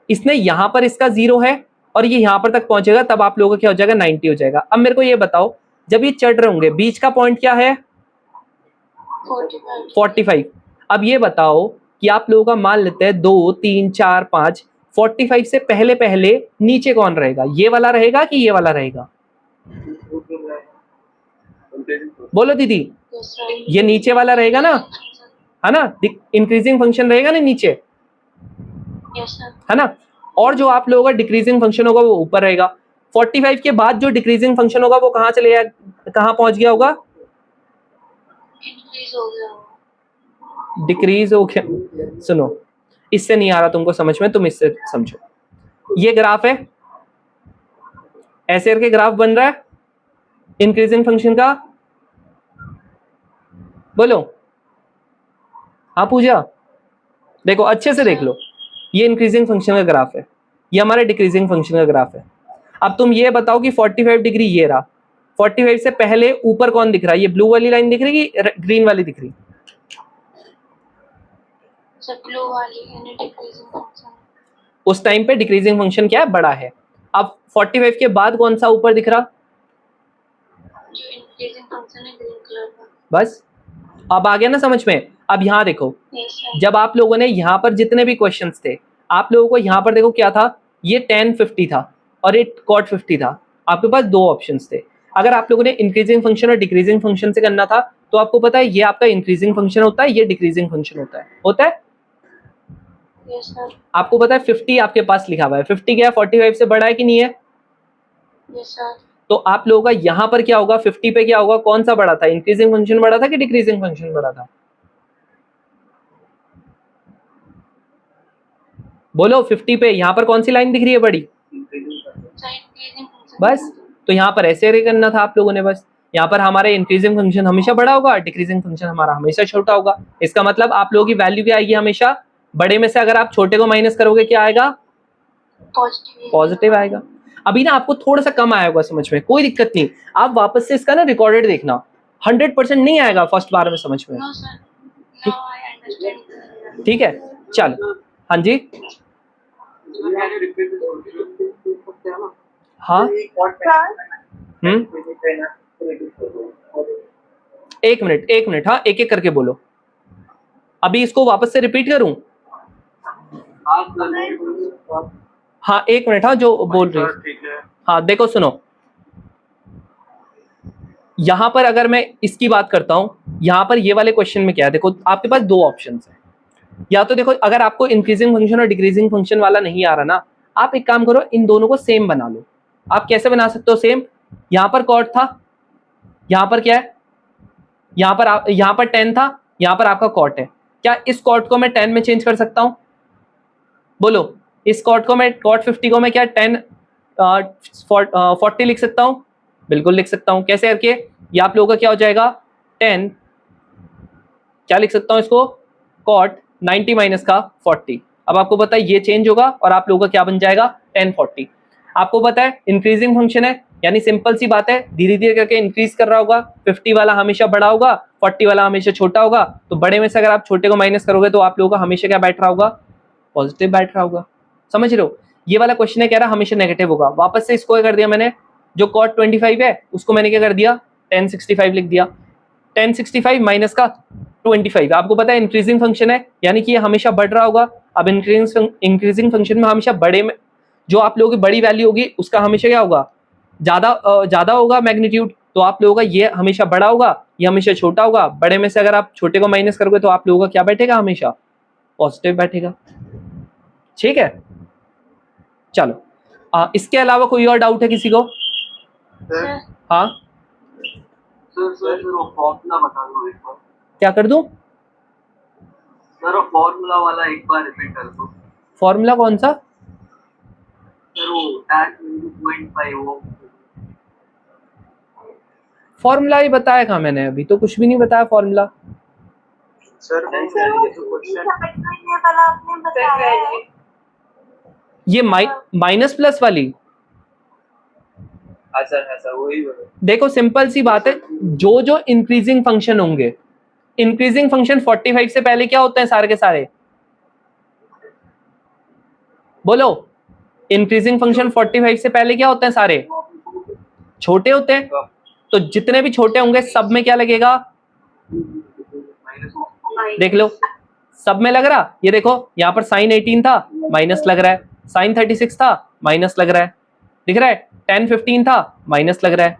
S1: इसने यहां पर इसका 0 है और ये यहां पर तक पहुंचेगा, तब आप लोगों का क्या हो जाएगा? 90 हो जाएगा। अब मेरे को ये बताओ, जब ये चढ़ रहे होंगे बीच का पॉइंट क्या है? 45। अब ये बताओ कि आप लोगों का मान लेते हैं 2 3 4 5, 45 से पहले पहले नीचे कौन रहेगा? ये वाला रहेगा कि ये वाला रहेगा? बोलो दीदी, ये नीचे वाला रहेगा ना, है ना? इंक्रीजिंग फंक्शन रहेगा ना नीचे, है ना? और जो आप लोगों का डिक्रीजिंग फंक्शन होगा वो ऊपर रहेगा। 45 के बाद जो डिक्रीजिंग फंक्शन होगा वो कहां चले जाएगा, कहां पहुंच गया होगा?
S6: इंक्रीज हो गया होगा।
S1: डिक्रीज हो गया। सुनो, इससे नहीं आ रहा तुमको समझ में, तुम इससे समझो। ये ग्राफ है, ऐसे करके ग्राफ बन रहा है इंक्रीजिंग फंक्शन का, बोलो। हाँ पूजा, देखो अच्छे से देख लो, ये इंक्रीजिंग फंक्शन का ग्राफ है, ये हमारे डिक्रीजिंग फंक्शन का ग्राफ है। अब तुम ये बताओ कि 45 डिग्री ये रहा, 45 से पहले ऊपर कौन दिख रहा है? ये ब्लू वाली लाइन दिख रही है कि ग्रीन वाली दिख रही?
S6: ब्लू वाली यानी डिक्रीजिंग फंक्शन।
S1: उस टाइम पे डिक्रीजिंग फंक्शन क्या है? बड़ा है। अब 45 के बाद कौन सा ऊपर दिख रहा?
S6: जो इंक्रीजिंग फंक्शन है, ग्रीन कलर का।
S1: बस अब आ गया ना समझ में। अब यहाँ देखो, जब आप लोगों ने यहाँ पर जितने भी क्वेश्चंस थे, आप लोगों को यहाँ पर देखो क्या था, ये tan 50 था और ये cot 50 था। आपके पास दो ऑप्शंस थे। अगर आप लोगों ने इंक्रीजिंग फंक्शन और डिक्रीजिंग फंक्शन से करना था तो आपको पता है ये आपका इंक्रीजिंग फंक्शन होता है, ये डिक्रीजिंग फंक्शन होता है।
S6: Yes sir.
S1: आपको पता है 50 आपके पास लिखा हुआ है, 50 क्या है? 45 से बड़ा है कि नहीं है?
S6: Yes sir.
S1: तो आप लोगों का यहाँ पर क्या होगा? 50 पे क्या होगा? कौन सा बड़ा था? इंक्रीजिंग फंक्शन बड़ा था कि डिक्रीजिंग फंक्शन बड़ा था? बोलो 50 पे यहाँ पर कौन सी लाइन दिख रही है बड़ी? बस, तो यहाँ पर ऐसे करना था आप लोगों ने। बस यहाँ पर हमारे इंक्रीजिंग फंक्शन हमेशा बड़ा होगा, डिक्रीजिंग फंक्शन हमारा हमेशा छोटा होगा। इसका मतलब आप लोगों की वैल्यू क्या आएगी? हमेशा बड़े में से अगर आप छोटे को माइनस करोगे क्या आएगा? पॉजिटिव आएगा। अभी ना आपको थोड़ा सा कम आया होगा समझ में, कोई दिक्कत नहीं, आप वापस से इसका ना रिकॉर्डेड देखना, 100% नहीं आएगा फर्स्ट बार में समझ में। ठीक है, चलो। हाँ जी, हाँ एक मिनट, हाँ एक एक करके बोलो। अभी इसको वापस से रिपीट करूं? हाँ एक मिनट, हाँ जो बोल रही
S2: सर ठीक है।
S1: हाँ देखो सुनो, यहां पर अगर मैं इसकी बात करता हूं, यहां पर ये वाले क्वेश्चन में क्या है, देखो आपके पास दो ऑप्शंस हैं। या तो देखो अगर आपको इंक्रीजिंग फंक्शन और डिक्रीजिंग फंक्शन वाला नहीं आ रहा ना, आप एक काम करो, इन दोनों को सेम बना लो। आप कैसे बना सकते हो सेम? यहां पर कॉट था, यहां पर क्या है, यहां पर 10 था, यहां पर आपका कॉट है। क्या इस कॉट को मैं 10 में चेंज कर सकता हूं? बोलो, इस कॉट को मैं, कॉट 50 को मैं क्या 10 40 लिख सकता हूं? बिल्कुल लिख सकता हूं। कैसे करके? ये आप लोगों का क्या हो जाएगा 10, क्या लिख सकता हूं इसको, कॉट 90 माइनस का 40। अब आपको पता है ये चेंज होगा और आप लोगों का क्या बन जाएगा 10 40। आपको पता है इंक्रीजिंग फंक्शन है, यानी सिंपल सी बात है, धीरे धीरे करके इंक्रीज कर रहा होगा। 50 वाला हमेशा बड़ा होगा, 40 वाला हमेशा छोटा होगा। तो बड़े में से अगर आप छोटे को माइनस करोगे तो आप लोगों का हमेशा क्या बैठ रहा होगा, पॉजिटिव बैठ रहा होगा। समझ रहे हो? ये वाला क्वेश्चन है, कह रहा हमेशा नेगेटिव होगा। वापस से इसको क्या कर दिया मैंने, जो कॉट 25 है उसको मैंने क्या कर दिया 1065 लिख दिया। 1065 माइनस का 25, आपको पता है इंक्रीजिंग फंक्शन है, यानी कि ये हमेशा बढ़ रहा होगा। अब इंक्रीजिंग फंक्शन में हमेशा बड़े में जो आप लोगों की बड़ी वैल्यू होगी उसका हमेशा क्या होगा, ज्यादा होगा मैग्नीट्यूड। तो आप लोगों का ये हमेशा बड़ा होगा, ये हमेशा छोटा होगा। बड़े में से अगर आप छोटे को माइनस करोगे तो आप लोगों का क्या बैठेगा, हमेशा पॉजिटिव बैठेगा। ठीक है, चलो इसके अलावा कोई और डाउट है किसी को?
S6: सर
S1: हाँ
S3: सर वो फॉर्मूला बता दो एक बार।
S1: क्या कर दूं?
S3: सर वो फॉर्मूला वाला एक बार रिपीट कर दो।
S1: फॉर्मूला कौन सा?
S3: सर वो tan 0.5 वो।
S1: फॉर्मूला ही बताया था मैंने, अभी तो कुछ भी नहीं बताया फॉर्मूला।
S2: सर वो ये जो क्वेश्चन
S7: आपने बताया है
S1: ये माइनस प्लस वाली,
S3: हाँ सर वही बोलो।
S1: देखो सिंपल सी बात है, जो जो इंक्रीजिंग फंक्शन होंगे, इंक्रीजिंग फंक्शन 45 से पहले क्या होते हैं सारे के सारे? बोलो, इंक्रीजिंग फंक्शन 45 से पहले क्या होते हैं सारे? छोटे होते हैं। तो जितने भी छोटे होंगे सब में क्या लगेगा, देख लो सब में लग रहा। ये देखो यहाँ पर साइन 18 था, माइनस लग रहा है। साइन 36 था, माइनस लग रहा है। दिख रहा है? tan 15 था, माइनस लग रहा है।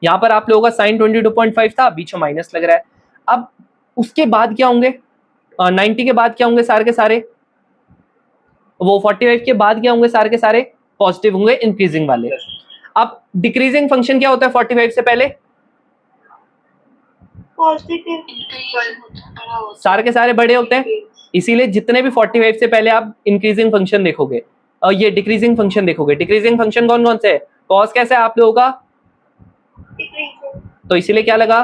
S1: यहाँ पर आप लोगों का साइन 22.5 था, बीच में माइनस लग रहा है। अब उसके बाद क्या होंगे, 90 के बाद क्या होंगे सारे के सारे, वो 45 के बाद क्या होंगे सारे के सारे, पॉजिटिव होंगे इंक्रीजिंग वाले। अब डिक्रीजिंग फंक्शन क्या होता है 45 से पहले?
S7: पॉजिटिव
S6: बड़ा होता
S1: सारे के सारे बड़े होते हैं। इसीलिए जितने भी 45 से पहले आप इंक्रीजिंग फंक्शन देखोगे और ये डिक्रीजिंग फंक्शन देखोगे। डिक्रीजिंग फंक्शन कौन कौन से है? कॉस कैसा है आप लोगों का, तो इसीलिए क्या लगा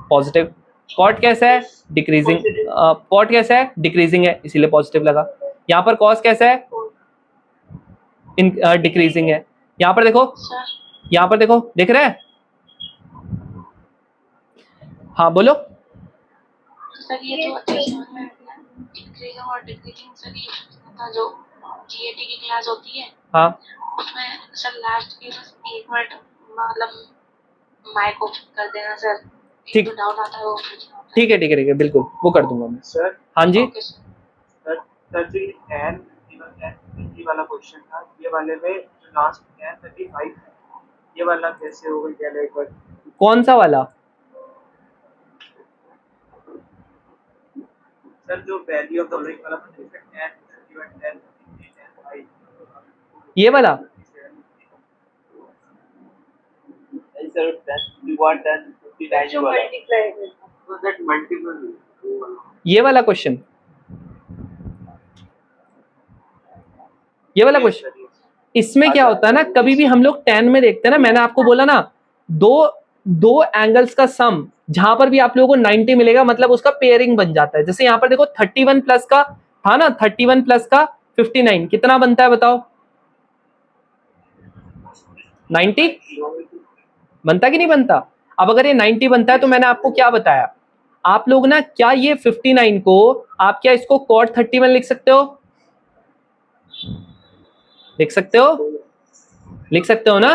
S1: पॉजिटिव। कॉट कैसा है, डिक्रीजिंग। कॉट कैसा है, डिक्रीजिंग है, इसीलिए पॉजिटिव लगा। यहाँ पर कॉस कैसा है, डिक्रीजिंग है। यहाँ पर देखो,
S6: सर
S1: यहाँ पर देखो, दिख रहा है? हाँ बोलो।
S6: सर ये जो अच्छे समझ में आ गया, इंक्रीजिंग और डिक्रीजिंग सर ये था जो जीएटी की क्लास होती है
S1: हाँ
S6: उसमें सर लास्ट के बस 1 मिनट मतलब माइक ऑफ कर देना सर,
S1: ठीक।
S6: जो डाउट आता है वो पूछना होता है।
S1: ठीक है ठीक है ठीक है, बिल्कुल वो कर दूंगा मैं।
S2: सर
S1: हाँ जी
S6: ओके सर।
S2: सर जी tan वाला क्वेश्चन था, ये वाले में जो लास्ट tan 35 है, ये वाला कैसे होगा, क्या एक बार
S1: कौन सा वाला?
S2: सर जो वैल्यू ऑफ द रिंग वाला था, जिसमें tan 31 tan 33 tan 5
S1: ये वाला?
S3: सर 10 tan 59
S7: जो
S3: वाला।
S7: मल्टीप्लाई
S3: तो दैट मल्टीपल
S1: ये वाला क्वेश्चन, ये वाला क्वेश्चन। इसमें क्या होता है ना, कभी भी हम लोग 10 में देखते हैं ना, मैंने आपको बोला ना, दो एंगल्स का सम जहां पर भी आप लोगों को 90 मिलेगा मतलब उसका पेयरिंग बन जाता है। जैसे यहाँ पर देखो 31 प्लस का था ना, 31 प्लस का 59 कितना बनता है बताओ? 90 बनता कि नहीं बनता? अब अगर ये 90 बनता है तो मैंने आपको क्या बताया, आप लोग ना क्या ये 59 को आप क्या इसको cot 31 लिख सकते हो? लिख सकते हो? लिख सकते हो ना?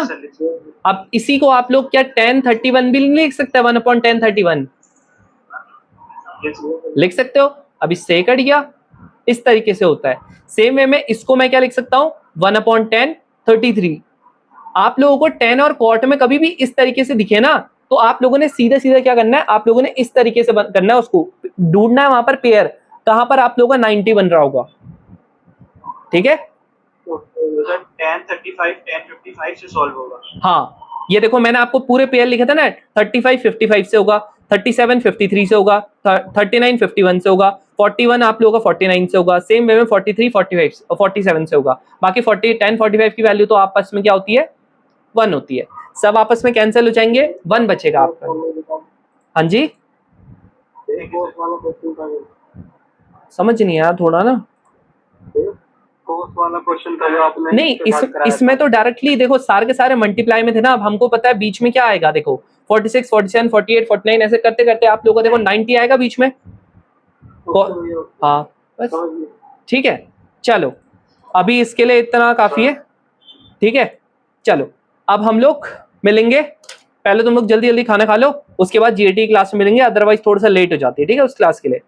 S1: अब इसी को आप लोग क्या tan 31 भी नहीं लिख सकते, 1/tan 31?
S2: Yes, yes.
S1: लिख सकते हो। अब इससे कट गया, इस तरीके से होता है। सेम वे में इसको मैं क्या लिख सकता हूँ, 1/10 33। आप लोगों को 10 और क्वार्ट में कभी भी इस तरीके से दिखे ना, तो आप लोगों ने सीधे सीधे क्या करना है, आप लोगों ने इस तरीके से करना है, उसको ढूंढना है वहां पर पेयर कहां पर आप लोगों का 90 बन रहा होगा। ठीक है,
S2: तो सर 10 35 10 55 से सॉल्व होगा।
S1: हाँ ये देखो मैंने आपको पूरे पेयर लिखे थे ना, 35 55 से होगा, 37 53 से होगा, 39 51 से होगा, 41 आप लोगों का 49 से होगा, सेम वे में 43 45 47 से होगा। बाकी 40 10 45 की वैल्यू तो आपस में क्या होती है, 1 होती है। सब आपस में कैंसिल हो जाएंगे, 1 बचेगा आपका। हाँ जी, समझ नहीं आया थोड़ा ना।
S3: कोर्स वाला क्वेश्चन था जो आपने
S1: नहीं इसमें तो डायरेक्टली देखो सारे के सारे मल्टीप्लाई में थे ना। अब हमको पता है बीच में क्या आएगा, देखो 46 47 48 49 ऐसे करते करते आप लोगों को देखो 90 आएगा बीच में। हाँ बस ठीक है, चलो अभी इसके लिए इतना काफी है। ठीक है, चलो अब हम लोग मिलेंगे। पहले तुम लोग जल्दी जल्दी खाना खा लो, उसके बाद जीएटी क्लास में मिलेंगे, अदरवाइज थोड़ा सा लेट हो जाती है। ठीक है, उस क्लास के लिए।